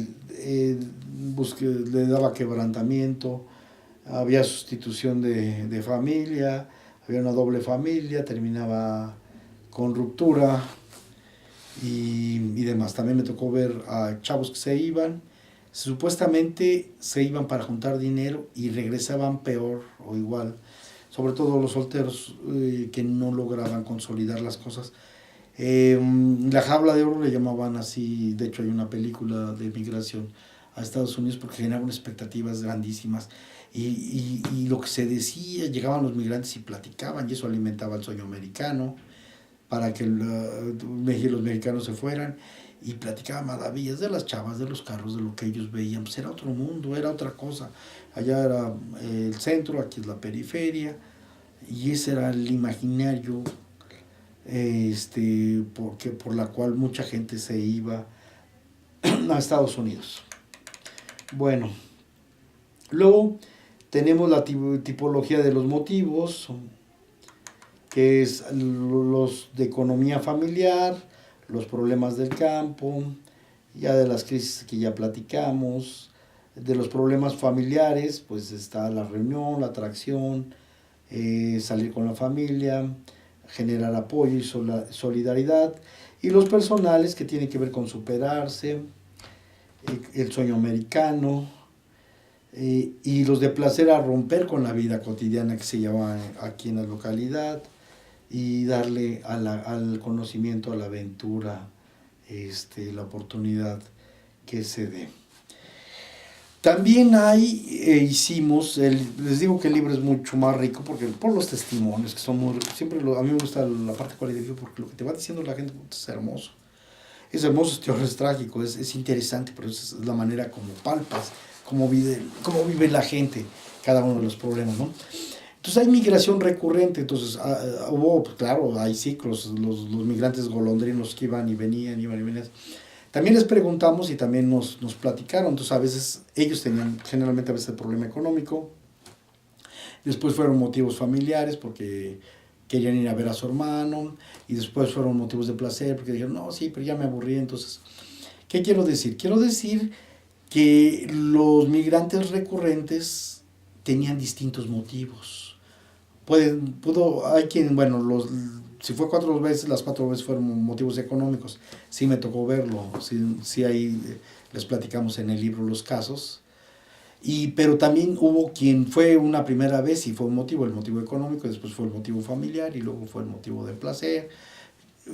Speaker 1: daba quebrantamiento, había sustitución de familia, había una doble familia, terminaba con ruptura y demás. También me tocó ver a chavos que se iban, supuestamente se iban para juntar dinero y regresaban peor o igual, sobre todo los solteros que no lograban consolidar las cosas. La jaula de oro le llamaban así, de hecho hay una película de migración a Estados Unidos porque generaban expectativas grandísimas y lo que se decía, llegaban los migrantes y platicaban y eso alimentaba el sueño americano para que los mexicanos se fueran y platicaban maravillas de las chavas, de los carros, de lo que ellos veían. Pues era otro mundo, era otra cosa. Allá era el centro, aquí es la periferia y ese era el imaginario por la cual mucha gente se iba a Estados Unidos. Bueno, luego tenemos la tipología de los motivos, que es los de economía familiar, los problemas del campo, ya de las crisis que ya platicamos, de los problemas familiares, pues está la reunión, la atracción, salir con la familia, generar apoyo y solidaridad, y los personales que tienen que ver con superarse, el sueño americano, y los de placer a romper con la vida cotidiana que se lleva aquí en la localidad y darle al conocimiento, a la aventura, la oportunidad que se dé. También hicimos, les digo que el libro es mucho más rico por los testimonios que son muy ricos. Siempre a mí me gusta la parte cualitativa porque lo que te va diciendo la gente es hermoso. Es hermoso, es trágico, es interesante, pero es la manera como palpas, cómo vive la gente, cada uno de los problemas, ¿no? Entonces hay migración recurrente, entonces hubo, pues, claro, hay ciclos, los migrantes golondrinos que iban y venían. También les preguntamos y también nos platicaron, entonces a veces ellos tenían generalmente a veces el problema económico, después fueron motivos familiares porque querían ir a ver a su hermano y después fueron motivos de placer porque dijeron, no, sí, pero ya me aburrí, entonces, ¿qué quiero decir? Quiero decir que los migrantes recurrentes tenían distintos motivos. Hay quien, si fue 4 veces, las 4 veces fueron motivos económicos. Sí me tocó verlo, sí ahí les platicamos en el libro los casos. Pero también hubo quien fue una primera vez y fue un motivo, el motivo económico, después fue el motivo familiar y luego fue el motivo de placer.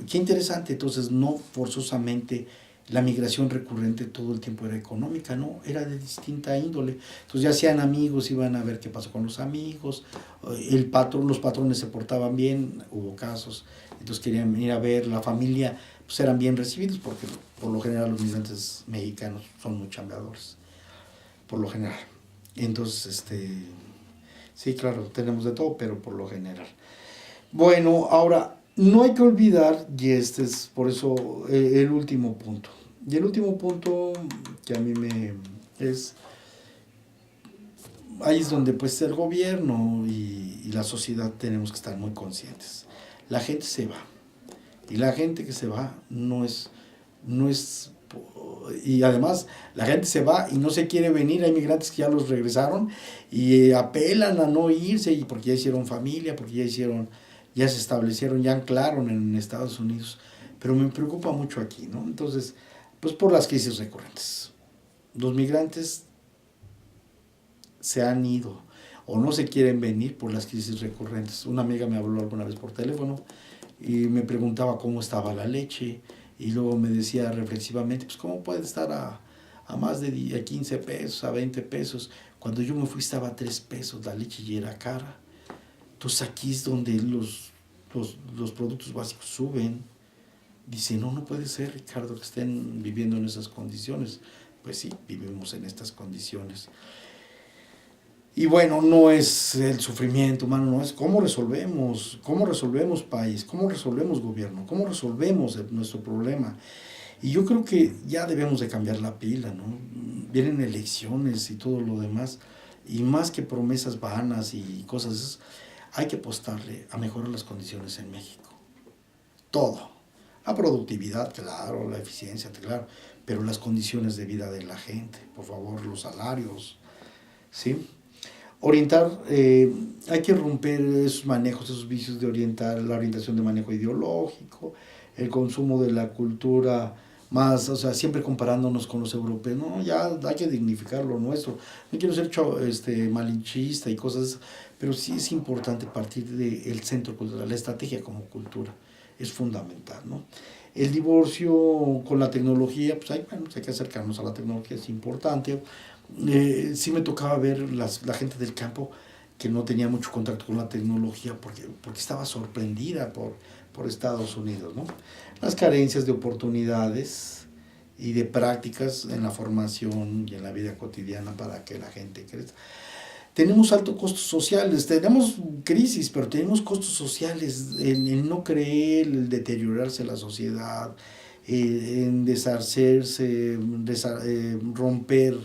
Speaker 1: Qué interesante, entonces no forzosamente la migración recurrente todo el tiempo era económica, no, era de distinta índole. Entonces ya hacían amigos, iban a ver qué pasó con los amigos, los patrones se portaban bien, hubo casos, entonces querían venir a ver, la familia, pues eran bien recibidos porque por lo general los migrantes mexicanos son muy chambeadores, por lo general. Entonces, sí, claro, tenemos de todo, pero por lo general. Bueno, ahora, no hay que olvidar, y este es por eso el último punto. Y el último punto que a mí ahí es donde pues el gobierno y la sociedad tenemos que estar muy conscientes. La gente se va. Y la gente que se va no es, y además la gente se va y no se quiere venir, hay migrantes que ya los regresaron y apelan a no irse porque ya hicieron familia, porque ya se establecieron, ya anclaron en Estados Unidos, pero me preocupa mucho aquí, ¿no? Entonces, pues por las crisis recurrentes. Los migrantes se han ido o no se quieren venir por las crisis recurrentes. Una amiga me habló alguna vez por teléfono y me preguntaba cómo estaba la leche y luego me decía reflexivamente, pues cómo puede estar a más de 15 pesos, a 20 pesos. Cuando yo me fui estaba a 3 pesos la leche y era cara. Entonces aquí es donde los productos básicos suben. Dice, no, no puede ser, Ricardo, que estén viviendo en esas condiciones. Pues sí, vivimos en estas condiciones. Y bueno, no es el sufrimiento humano, no es cómo resolvemos país, cómo resolvemos gobierno, cómo resolvemos nuestro problema. Y yo creo que ya debemos de cambiar la pila, ¿no? Vienen elecciones y todo lo demás, y más que promesas vanas y cosas, hay que apostarle a mejorar las condiciones en México. Todo. La productividad, claro, la eficiencia, claro, pero las condiciones de vida de la gente, por favor, los salarios, ¿sí? Orientar, hay que romper esos manejos, esos vicios de orientar, la orientación de manejo ideológico, el consumo de la cultura más, o sea, siempre comparándonos con los europeos, no, ya hay que dignificar lo nuestro, no quiero ser malinchista y cosas, pero sí es importante partir del centro cultural, la estrategia como cultura, es fundamental, ¿no? El divorcio con la tecnología, pues bueno, hay que acercarnos a la tecnología, es importante. Sí me tocaba ver la gente del campo que no tenía mucho contacto con la tecnología porque estaba sorprendida por Estados Unidos, ¿no? Las carencias de oportunidades y de prácticas en la formación y en la vida cotidiana para que la gente crezca. Tenemos altos costos sociales, tenemos crisis, pero tenemos costos sociales en no creer, el deteriorarse la sociedad, en deshacerse, romper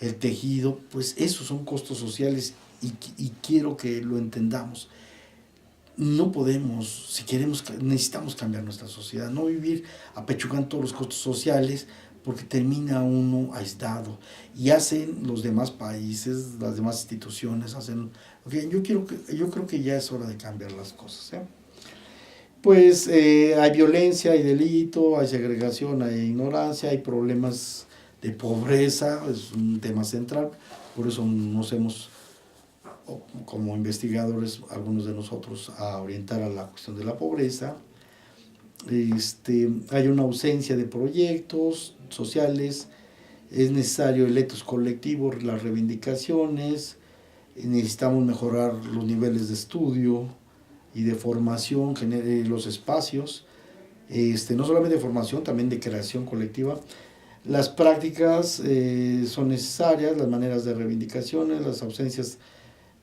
Speaker 1: el tejido, pues esos son costos sociales y quiero que lo entendamos. No podemos, si queremos, necesitamos cambiar nuestra sociedad, no vivir apechugando todos los costos sociales porque termina uno aislado y hacen los demás países, las demás instituciones, hacen. Okay, yo creo que ya es hora de cambiar las cosas, ¿eh? Pues hay violencia, hay delito, hay segregación, hay ignorancia, hay problemas de pobreza, es un tema central, por eso nos hemos, como investigadores, algunos de nosotros, a orientar a la cuestión de la pobreza. Hay una ausencia de proyectos sociales, es necesario el etos colectivo, las reivindicaciones, necesitamos mejorar los niveles de estudio y de formación, los espacios, no solamente de formación, también de creación colectiva. Las prácticas son necesarias, las maneras de reivindicaciones, las ausencias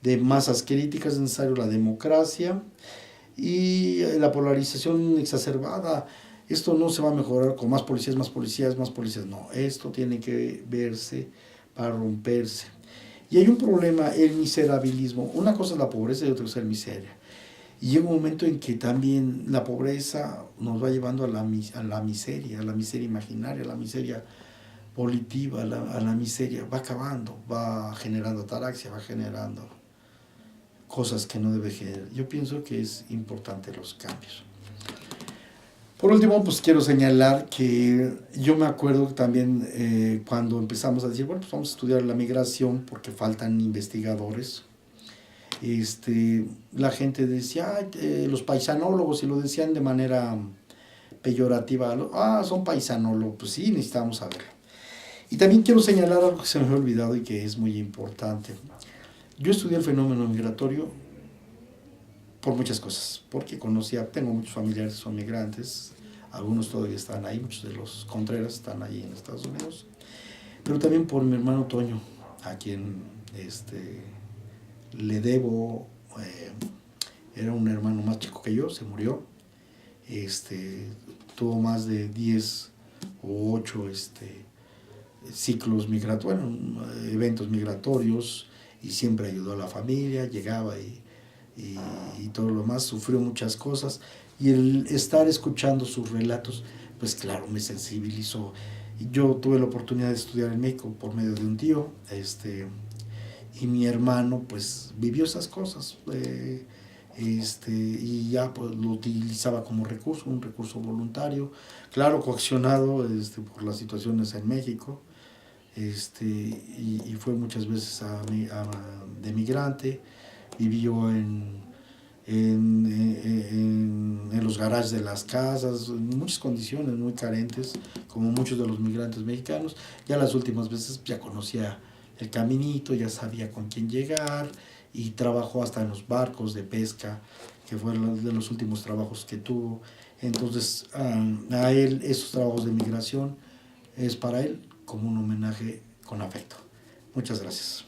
Speaker 1: de masas críticas, es necesario la democracia y la polarización exacerbada. Esto no se va a mejorar con más policías, más policías, más policías, no, esto tiene que verse para romperse. Y hay un problema, el miserabilismo. Una cosa es la pobreza y otra cosa es la miseria. Y llega un momento en que también la pobreza nos va llevando a la miseria imaginaria, a la miseria volitiva, a la miseria, va acabando, va generando ataraxia, va generando cosas que no debe generar. Yo pienso que es importante los cambios. Por último, pues quiero señalar que yo me acuerdo también cuando empezamos a decir, bueno, pues vamos a estudiar la migración porque faltan investigadores. La gente decía, los paisanólogos, y lo decían de manera peyorativa, son paisanólogos, pues sí, necesitamos saberlo. Y también quiero señalar algo que se me había olvidado y que es muy importante. Yo estudié el fenómeno migratorio por muchas cosas, porque tengo muchos familiares que son migrantes, algunos todavía están ahí, muchos de los Contreras están ahí en Estados Unidos, pero también por mi hermano Toño, a quien le debo, era un hermano más chico que yo, se murió, tuvo más de 10 o 8 ciclos migratorios, eventos migratorios, y siempre ayudó a la familia, llegaba y todo lo demás, sufrió muchas cosas, y el estar escuchando sus relatos, pues claro, me sensibilizó. Yo tuve la oportunidad de estudiar en México por medio de un tío, y mi hermano pues vivió esas cosas, y ya pues lo utilizaba como recurso, un recurso voluntario, claro, coaccionado por las situaciones en México, y fue muchas veces de migrante, vivió en los garajes de las casas, en muchas condiciones muy carentes, como muchos de los migrantes mexicanos. Ya las últimas veces ya conocía el caminito, ya sabía con quién llegar y trabajó hasta en los barcos de pesca, que fue uno de los últimos trabajos que tuvo. Entonces, a él esos trabajos de migración es para él como un homenaje con afecto. Muchas gracias.